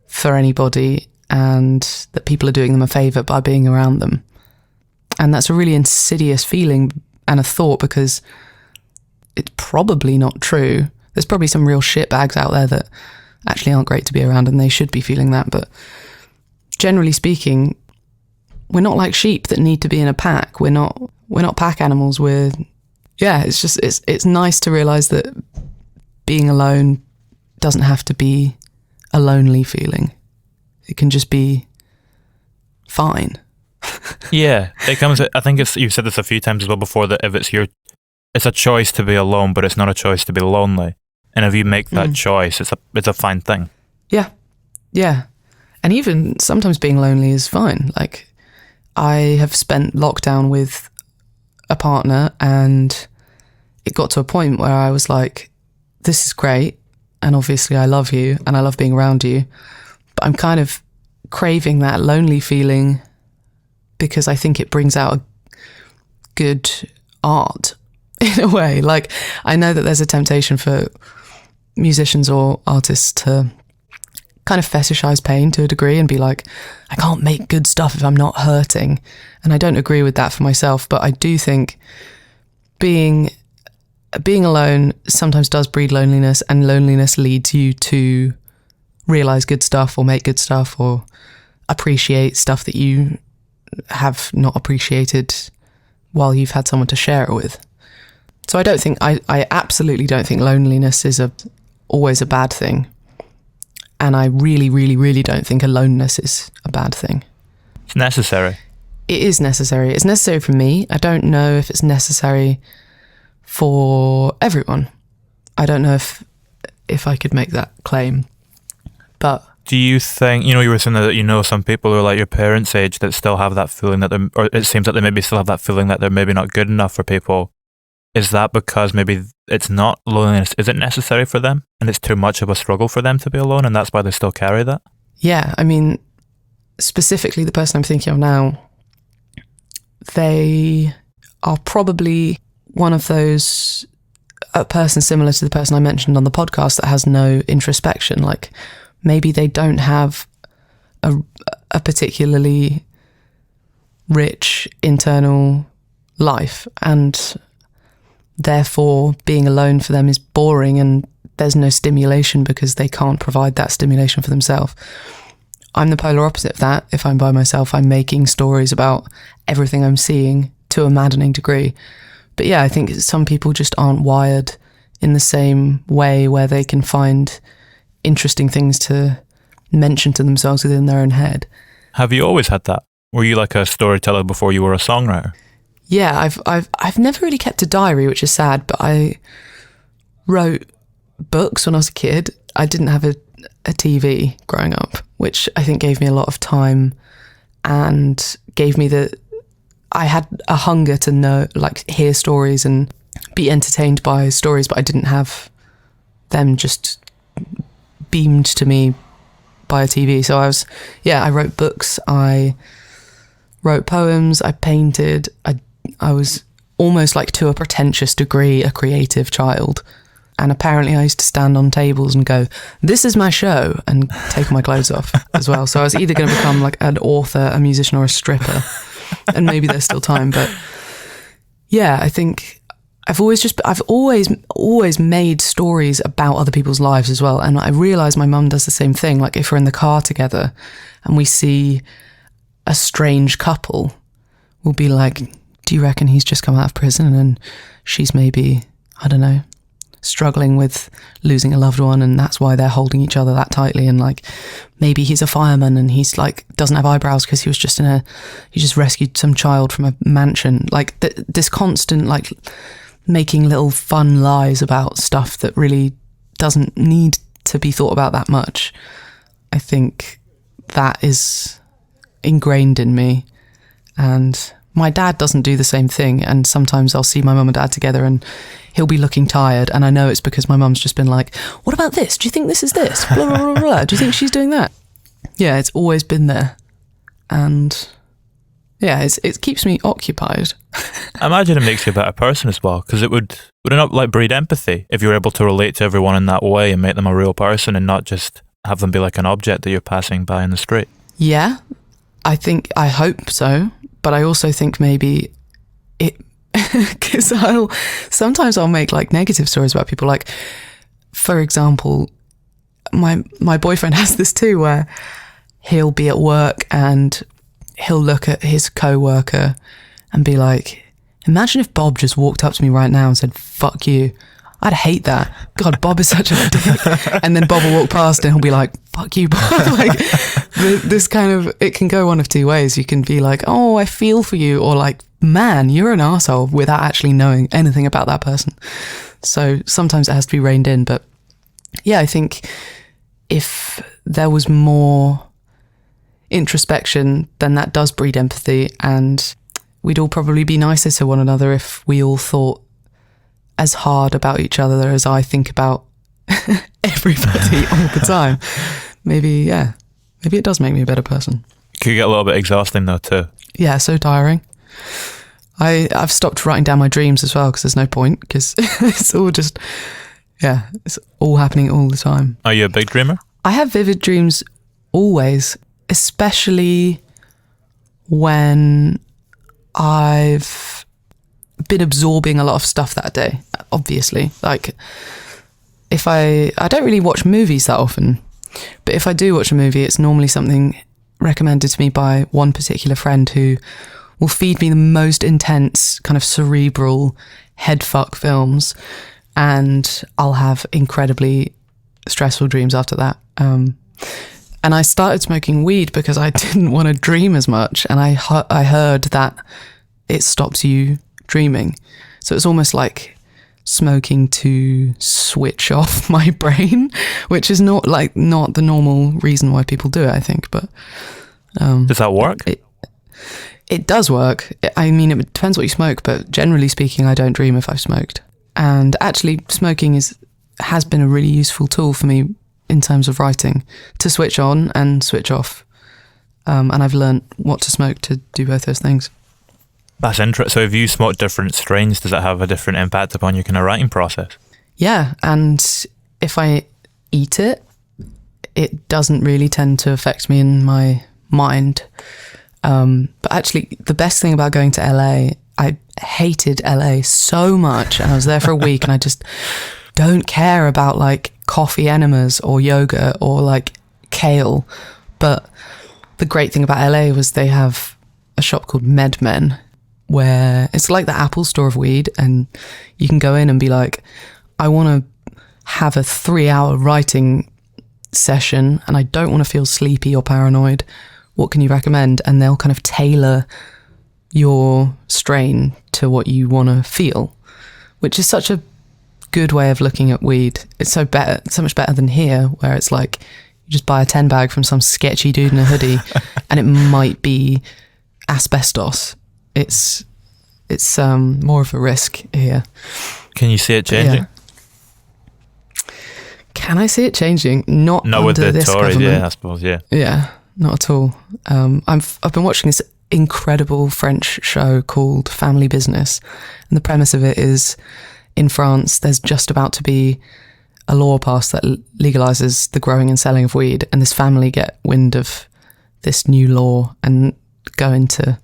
for anybody, and that people are doing them a favour by being around them. And that's a really insidious feeling and a thought, because it's probably not true. There's probably some real shitbags out there that actually aren't great to be around, and they should be feeling that. But generally speaking, we're not like sheep that need to be in a pack. We're not pack animals. It's nice to realise that being alone doesn't have to be a lonely feeling. It can just be fine. Yeah, it comes. I think you've said this a few times as well before, that if it's a choice to be alone, but it's not a choice to be lonely. And if you make that choice, it's a fine thing. Yeah, yeah. And even sometimes being lonely is fine. Like, I have spent lockdown with a partner, and it got to a point where I was like, this is great, and obviously I love you and I love being around you, but I'm kind of craving that lonely feeling, because I think it brings out a good art in a way. Like, I know that there's a temptation for musicians or artists to kind of fetishize pain to a degree and be like, I can't make good stuff if I'm not hurting. And I don't agree with that for myself, but I do think being alone sometimes does breed loneliness, and loneliness leads you to realize good stuff or make good stuff or appreciate stuff that you have not appreciated while you've had someone to share it with. So I absolutely don't think loneliness is always a bad thing. And I really, really, really don't think aloneness is a bad thing. It's necessary. It is necessary. It's necessary for me. I don't know if it's necessary for everyone. I don't know if I could make that claim. But do you think, you were saying that some people who are like your parents' age that still have that feeling that or it seems like they maybe still have that feeling that they're maybe not good enough for people. Is that because maybe it's not loneliness isn't necessary for them, and it's too much of a struggle for them to be alone, and that's why they still carry that? Yeah, I mean, specifically the person I'm thinking of now, they are probably one of those, a person similar to the person I mentioned on the podcast that has no introspection. Like, maybe they don't have a particularly rich internal life, and therefore being alone for them is boring, and there's no stimulation because they can't provide that stimulation for themselves. I'm the polar opposite of that. If I'm by myself, I'm making stories about everything I'm seeing to a maddening degree. But yeah, I think some people just aren't wired in the same way where they can find interesting things to mention to themselves within their own head. Have you always had that? Were you like a storyteller before you were a songwriter? Yeah, I've never really kept a diary, which is sad, but I wrote books when I was a kid. I didn't have a TV growing up, which I think gave me a lot of time and gave me I had a hunger to know, like, hear stories and be entertained by stories, but I didn't have them just beamed to me by a TV. So I wrote books, I wrote poems, I painted. I was almost like, to a pretentious degree, a creative child. And apparently I used to stand on tables and go, "This is my show," and take my clothes off as well. So I was either going to become like an author, a musician, or a stripper. And maybe there's still time. But yeah, I think I've always made stories about other people's lives as well. And I realise my mum does the same thing. Like if we're in the car together and we see a strange couple, we'll be like, "Do you reckon he's just come out of prison and she's maybe, I don't know, struggling with losing a loved one, and that's why they're holding each other that tightly, and like maybe he's a fireman and he's like doesn't have eyebrows because he just rescued some child from a mansion." Like this constant like making little fun lies about stuff that really doesn't need to be thought about that much. I think that is ingrained in me, and my dad doesn't do the same thing. And sometimes I'll see my mum and dad together and he'll be looking tired, and I know it's because my mum's just been like, "What about this? Do you think this is this? Blah, blah, blah, blah. Do you think she's doing that?" Yeah, it's always been there. And yeah, it keeps me occupied. I imagine it makes you a better person as well, because would it not like breed empathy if you were able to relate to everyone in that way and make them a real person and not just have them be like an object that you're passing by in the street? Yeah, I hope so. But I also think maybe because sometimes I'll make like negative stories about people. Like, for example, my boyfriend has this too, where he'll be at work and he'll look at his co-worker and be like, "Imagine if Bob just walked up to me right now and said, 'Fuck you.' I'd hate that. God, Bob is such a dick." And then Bob will walk past and he'll be like, "Fuck you, Bob." Like this kind of, it can go one of two ways. You can be like, "Oh, I feel for you," or like, "Man, you're an arsehole," without actually knowing anything about that person. So sometimes it has to be reined in. But yeah, I think if there was more introspection, then that does breed empathy, and we'd all probably be nicer to one another if we all thought as hard about each other as I think about everybody all the time. Maybe it does make me a better person. Could get a little bit exhausting though too. Yeah, so tiring. I've stopped writing down my dreams as well, because there's no point, because it's all just, it's all happening all the time. Are you a big dreamer? I have vivid dreams always, especially when I've been absorbing a lot of stuff that day, obviously. Like, if I don't really watch movies that often, but if I do watch a movie, it's normally something recommended to me by one particular friend who will feed me the most intense kind of cerebral headfuck films, and I'll have incredibly stressful dreams after that. And I started smoking weed because I didn't want to dream as much, and I heard that it stops you dreaming. So it's almost like smoking to switch off my brain, which is not the normal reason why people do it, I think. But does that work? It does work. I mean, it depends what you smoke, but generally speaking, I don't dream if I've smoked. And actually, smoking has been a really useful tool for me in terms of writing, to switch on and switch off. And I've learned what to smoke to do both those things. That's interesting. So if you smoke different strains, does that have a different impact upon your kind of writing process? Yeah, and if I eat it, it doesn't really tend to affect me in my mind. But actually, the best thing about going to LA, I hated LA so much, and I was there for a week, and I just don't care about like coffee enemas or yoga or like kale. But the great thing about LA was they have a shop called MedMen, where it's like the Apple store of weed, and you can go in and be like, "I want to have a 3-hour writing session and I don't want to feel sleepy or paranoid. What can you recommend?" And they'll kind of tailor your strain to what you want to feel, which is such a good way of looking at weed. It's so much better than here, where it's like you just buy a 10 bag from some sketchy dude in a hoodie and it might be asbestos. It's more of a risk here. Can you see it changing? Can I see it changing? Not with under the this Tories, government. I suppose, Yeah, not at all. I've been watching this incredible French show called Family Business, and the premise of it is, in France, there's just about to be a law passed that legalizes the growing and selling of weed, and this family get wind of this new law and go into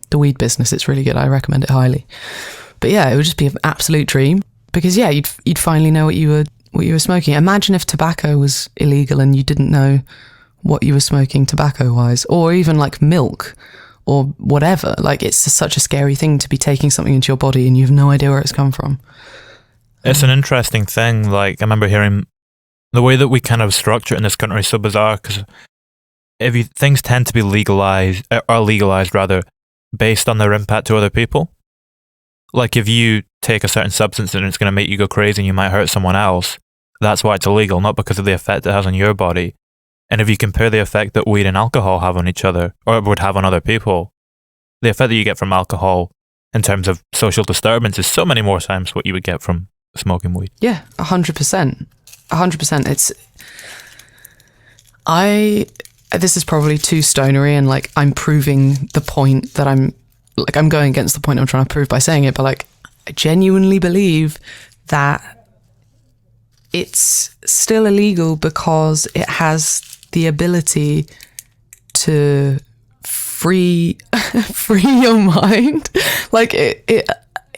the weed business. It's really good. I recommend it highly. But yeah, it would just be an absolute dream, because you'd finally know what you were smoking. Imagine if tobacco was illegal and you didn't know what you were smoking tobacco wise, or even like milk or whatever. Like, it's just such a scary thing to be taking something into your body and you have no idea where it's come from. It's an interesting thing. Like, I remember hearing the way that we kind of structure it in this country is so bizarre, because things tend to be legalized rather, based on their impact to other people. Like, if you take a certain substance and it's going to make you go crazy and you might hurt someone else, that's why it's illegal, not because of the effect it has on your body. And if you compare the effect that weed and alcohol have on each other, or would have on other people, the effect that you get from alcohol in terms of social disturbance is so many more times what you would get from smoking weed. Yeah, 100%. 100%. This is probably too stonery, and like, I'm proving the point that I'm going against the point I'm trying to prove by saying it, but like, I genuinely believe that it's still illegal because it has the ability to free your mind. Like, it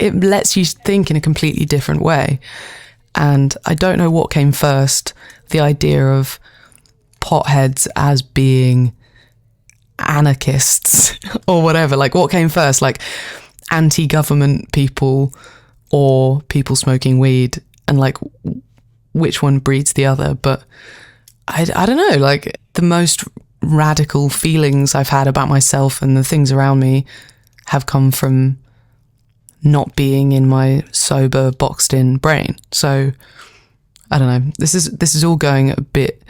lets you think in a completely different way. And I don't know what came first, the idea of potheads as being anarchists or whatever. Like, what came first, like anti-government people or people smoking weed, and like which one breeds the other? But I don't know, like, the most radical feelings I've had about myself and the things around me have come from not being in my sober, boxed in brain. So I don't know, this is all going a bit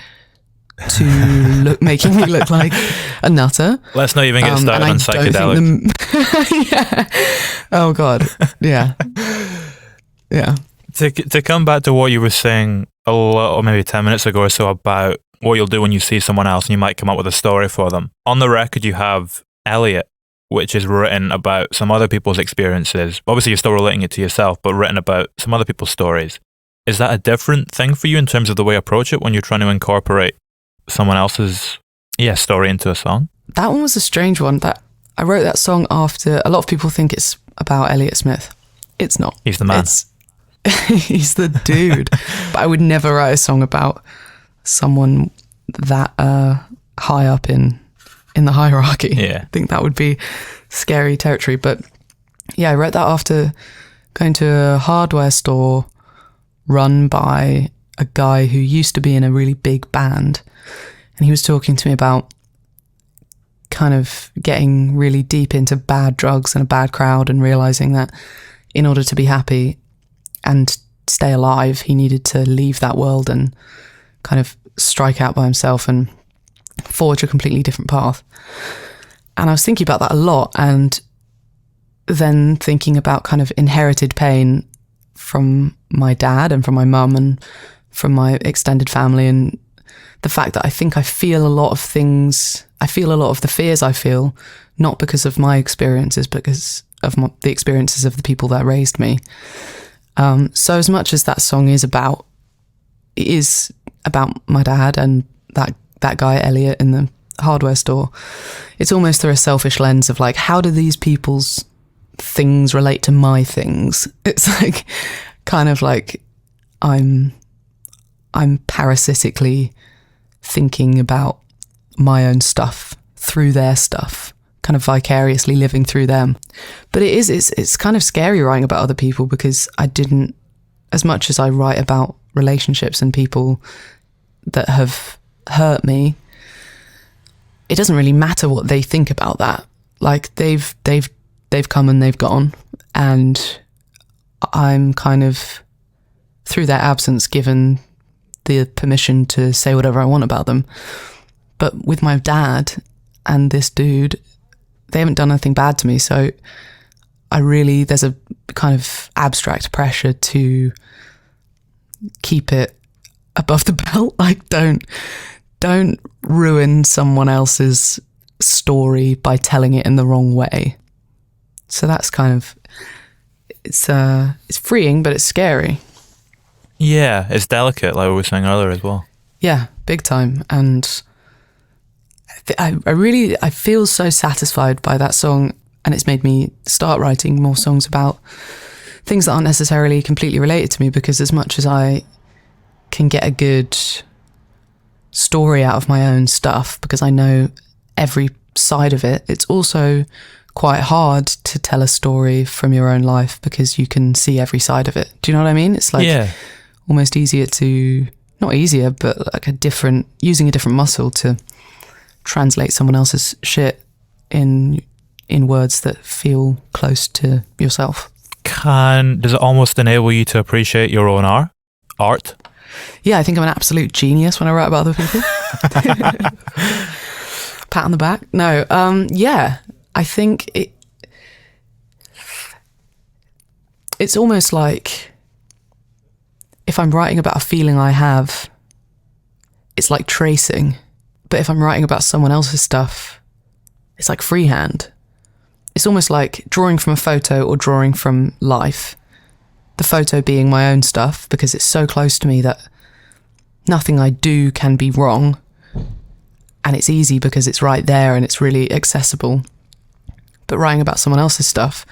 to making me look like a nutter. Let's not even get started on psychedelics. Yeah. Oh God. Yeah. Yeah. To come back to what you were saying a little, maybe 10 minutes ago or so, about what you'll do when you see someone else and you might come up with a story for them. On the record, you have Elliot, which is written about some other people's experiences. Obviously, you're still relating it to yourself, but written about some other people's stories. Is that a different thing for you in terms of the way you approach it when you're trying to incorporate someone else's story into a song? That one was a strange one. That I wrote that song after a lot of people think it's about Elliot Smith. It's not. He's the man. He's the dude. But I would never write a song about someone that high up in the hierarchy. Yeah. I think that would be scary territory. But yeah, I wrote that after going to a hardware store run by a guy who used to be in a really big band. And he was talking to me about kind of getting really deep into bad drugs and a bad crowd, and realizing that in order to be happy and stay alive, he needed to leave that world and kind of strike out by himself and forge a completely different path. And I was thinking about that a lot, and then thinking about kind of inherited pain from my dad and from my mum and from my extended family, and the fact that I think I feel a lot of things, I feel a lot of the fears I feel, not because of my experiences, but because of the experiences of the people that raised me. So as much as that song is about my dad and that guy Elliot in the hardware store, it's almost through a selfish lens of like, how do these people's things relate to my things? It's like kind of like I'm parasitically thinking about my own stuff through their stuff, kind of vicariously living through them. But it's kind of scary writing about other people, because I didn't, as much as I write about relationships and people that have hurt me, it doesn't really matter what they think about that. Like, they've come and they've gone, and I'm kind of, through their absence, given the permission to say whatever I want about them. But with my dad and this dude, they haven't done anything bad to me, so there's a kind of abstract pressure to keep it above the belt. Like, don't ruin someone else's story by telling it in the wrong way. So that's kind of, it's freeing, but it's scary. Yeah, it's delicate, like we were saying earlier as well. Yeah, big time. And I feel so satisfied by that song, and it's made me start writing more songs about things that aren't necessarily completely related to me, because as much as I can get a good story out of my own stuff because I know every side of it, it's also quite hard to tell a story from your own life because you can see every side of it. Do you know what I mean? It's like almost easier to, not easier, but like using a different muscle to translate someone else's shit in words that feel close to yourself. Does it almost enable you to appreciate your own art? Yeah, I think I'm an absolute genius when I write about other people. Pat on the back. No, yeah, I think it's almost like if I'm writing about a feeling I have, it's like tracing. But if I'm writing about someone else's stuff, it's like freehand. It's almost like drawing from a photo or drawing from life. The photo being my own stuff because it's so close to me that nothing I do can be wrong. And it's easy because it's right there and it's really accessible. But writing about someone else's stuff,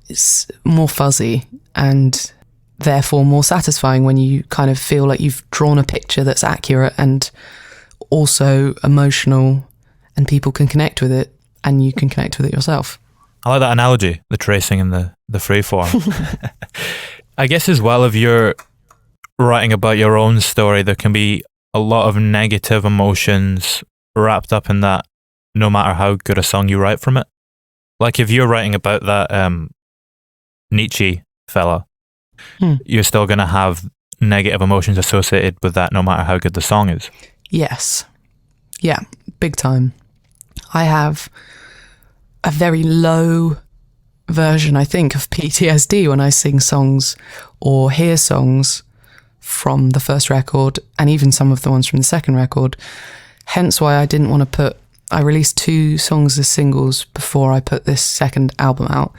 it's more fuzzy and therefore more satisfying when you kind of feel like you've drawn a picture that's accurate and also emotional, and people can connect with it and you can connect with it yourself. I like that analogy, the tracing and the free form. I guess as well, if you're writing about your own story, there can be a lot of negative emotions wrapped up in that, no matter how good a song you write from it. Like if you're writing about that Nietzsche fella, you're still going to have negative emotions associated with that, no matter how good the song is. Yes. Yeah, big time. I have a very low version, I think, of PTSD when I sing songs or hear songs from the first record and even some of the ones from the second record. Hence why I didn't want to I released 2 songs as singles before I put this second album out,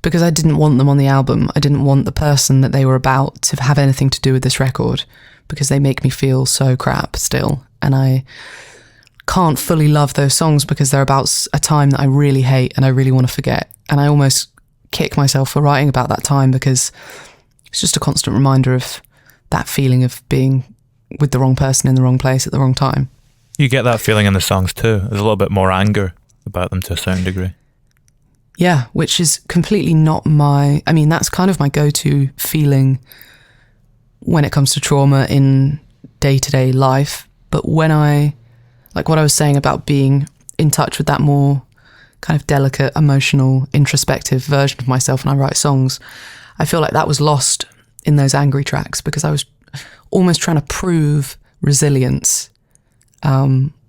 because I didn't want them on the album. I didn't want the person that they were about to have anything to do with this record, because they make me feel so crap still. And I can't fully love those songs because they're about a time that I really hate and I really want to forget. And I almost kick myself for writing about that time because it's just a constant reminder of that feeling of being with the wrong person in the wrong place at the wrong time. You get that feeling in the songs too. There's a little bit more anger about them to a certain degree. Yeah, which is completely not that's kind of my go-to feeling when it comes to trauma in day-to-day life. But when like what I was saying about being in touch with that more kind of delicate, emotional, introspective version of myself when I write songs, I feel like that was lost in those angry tracks because I was almost trying to prove resilience.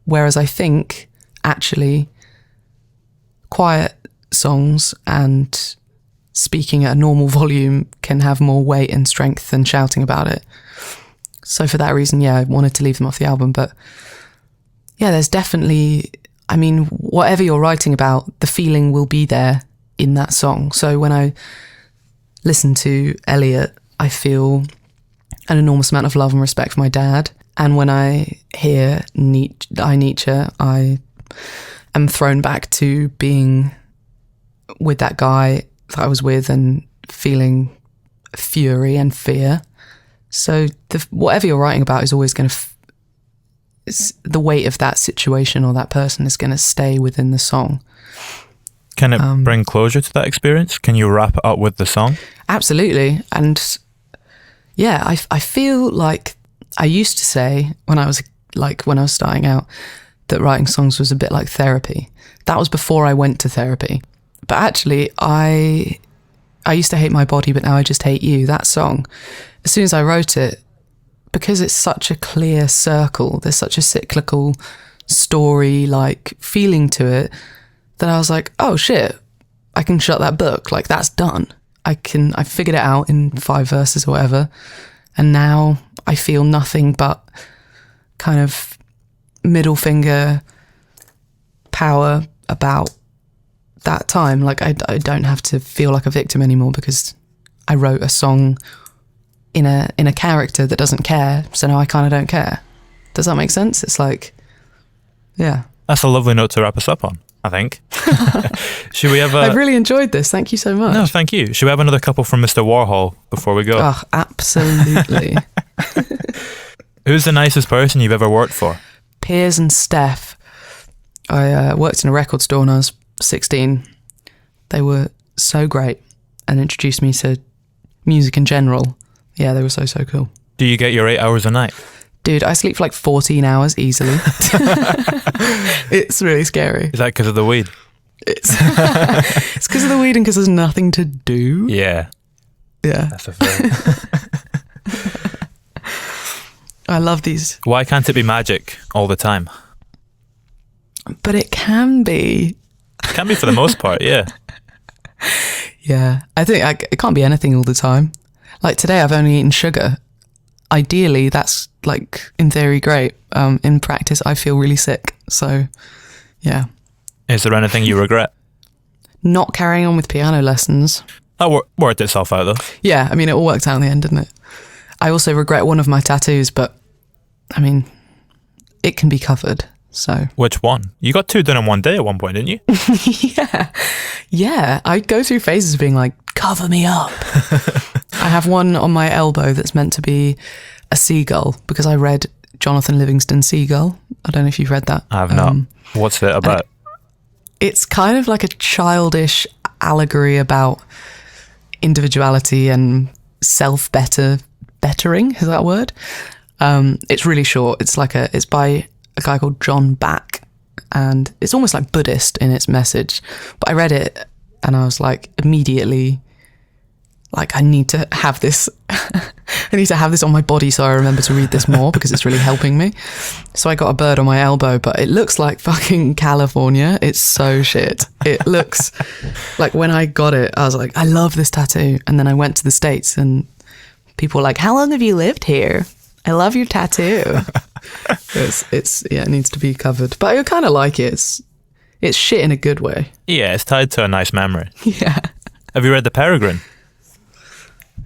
Whereas I think actually quiet songs and speaking at a normal volume can have more weight and strength than shouting about it. So for that reason, I wanted to leave them off the album. But yeah, there's definitely, whatever you're writing about, the feeling will be there in that song. So when I listen to Elliot, I feel an enormous amount of love and respect for my dad. And when I hear Nietzsche, I am thrown back to being with that guy that I was with and feeling fury and fear. So whatever you're writing about is always going to, the weight of that situation or that person is going to stay within the song. Can it bring closure to that experience? Can you wrap it up with the song? Absolutely. And yeah, I feel like I used to say when I was starting out that writing songs was a bit like therapy. That was before I went to therapy. But actually, I used to hate my body, but now I just hate you. That song, as soon as I wrote it, because it's such a clear circle, there's such a cyclical story like feeling to it, that I was like, oh shit, I can shut that book. Like that's done. I figured it out in 5 verses or whatever. And now I feel nothing but kind of middle finger power about that time. Like I don't have to feel like a victim anymore because I wrote a song in a character that doesn't care, so now I kind of don't care. Does that make sense? It's like, yeah. That's a lovely note to wrap us up on, I think. Should we have I've really enjoyed this. Thank you so much. No, thank you. Should we have another couple from Mr. Warhol before we go? Oh, absolutely. Who's the nicest person you've ever worked for? Piers and Steph. I worked in a record store when I was 16. They were so great and introduced me to music in general. Yeah, they were so cool. Do you get your 8 hours a night? Dude, I sleep for like 14 hours easily. It's really scary. Is that because of the weed? It's because of the weed and because there's nothing to do. Yeah. Yeah. That's a fair. I love these. Why can't it be magic all the time? But it can be. It can be for the most part, yeah. Yeah. I think it can't be anything all the time. Like today I've only eaten sugar. Ideally, that's like in theory great. In practice, I feel really sick. So, yeah. Is there anything you regret? Not carrying on with piano lessons. That worked itself out though. Yeah, I mean, it all worked out in the end, didn't it? I also regret one of my tattoos, but I mean, it can be covered. So. Which one? You got 2 done in one day at one point, didn't you? Yeah. I go through phases of being like, cover me up. I have one on my elbow that's meant to be a seagull because I read Jonathan Livingston's Seagull. I don't know if you've read that. I have not. What's it about? It's kind of like a childish allegory about individuality and bettering. Is that a word? It's really short. It's by a guy called John Back, and it's almost like Buddhist in its message. But I read it and I was like immediately like, I need to have this. I need to have this on my body so I remember to read this more because it's really helping me. So I got a bird on my elbow, but it looks like fucking California. It's so shit. It looks like when I got it, I was like, I love this tattoo. And then I went to the States and people were like, how long have you lived here? I love your tattoo. It needs to be covered. But I kind of like it. It's shit in a good way. Yeah, it's tied to a nice memory. Yeah. Have you read The Peregrine?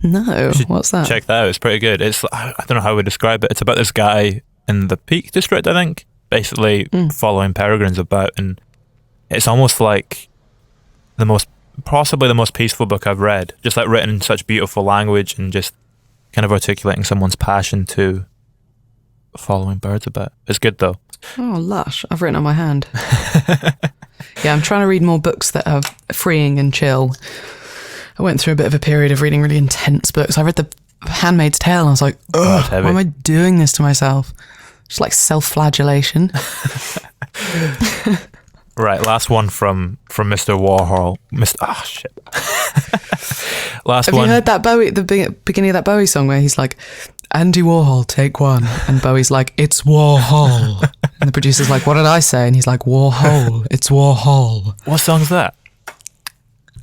No, what's that? Check that out. It's pretty good. It's I don't know how we describe it. It's about this guy in the Peak District, I think, basically following peregrines about, and it's almost like possibly the most peaceful book I've read. Just like written in such beautiful language and just kind of articulating someone's passion to following birds about. It's good though. Oh, lush. I've written on my hand. Yeah, I'm trying to read more books that are freeing and chill. I went through a bit of a period of reading really intense books. I read The Handmaid's Tale and I was like, ugh, why am I doing this to myself? Just like self-flagellation. Right, last one from Mr. Warhol. Shit. Have you heard that the beginning of that Bowie song where he's like, Andy Warhol, take one. And Bowie's like, it's Warhol. And the producer's like, what did I say? And he's like, Warhol, it's Warhol. What song's that?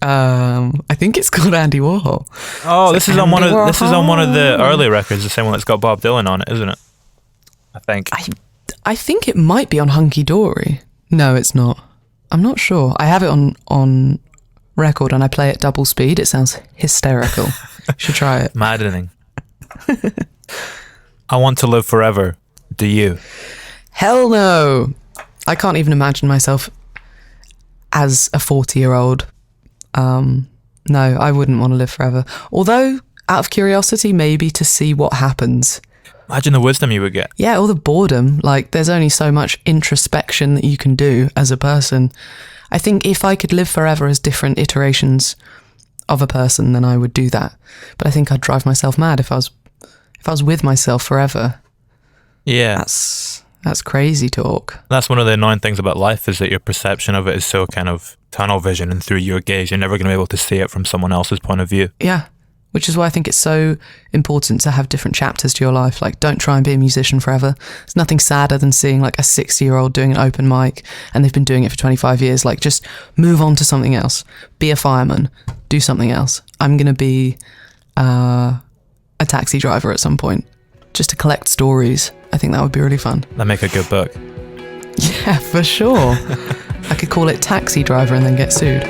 I think it's called Andy Warhol. Oh, this is on one of the early records, the same one that's got Bob Dylan on it, isn't it? I think. I think it might be on Hunky Dory. No, it's not. I'm not sure. I have it on record and I play it double speed. It sounds hysterical. You should try it. Maddening. I want to live forever. Do you? Hell no. I can't even imagine myself as a 40-year-old. No, I wouldn't want to live forever. Although, out of curiosity, maybe to see what happens. Imagine the wisdom you would get. Yeah, or the boredom. Like, there's only so much introspection that you can do as a person. I think if I could live forever as different iterations of a person, then I would do that. But I think I'd drive myself mad if I was with myself forever. Yeah. That's crazy talk. That's one of the annoying things about life, is that your perception of it is so kind of tunnel vision and through your gaze. You're never going to be able to see it from someone else's point of view. Yeah. Which is why I think it's so important to have different chapters to your life. Like, don't try and be a musician forever. There's nothing sadder than seeing like a 60-year-old doing an open mic and they've been doing it for 25 years. Like, just move on to something else. Be a fireman. Do something else. I'm going to be a taxi driver at some point. just to collect stories. I think that would be really fun. That'd make a good book. Yeah, for sure. I could call it Taxi Driver and then get sued.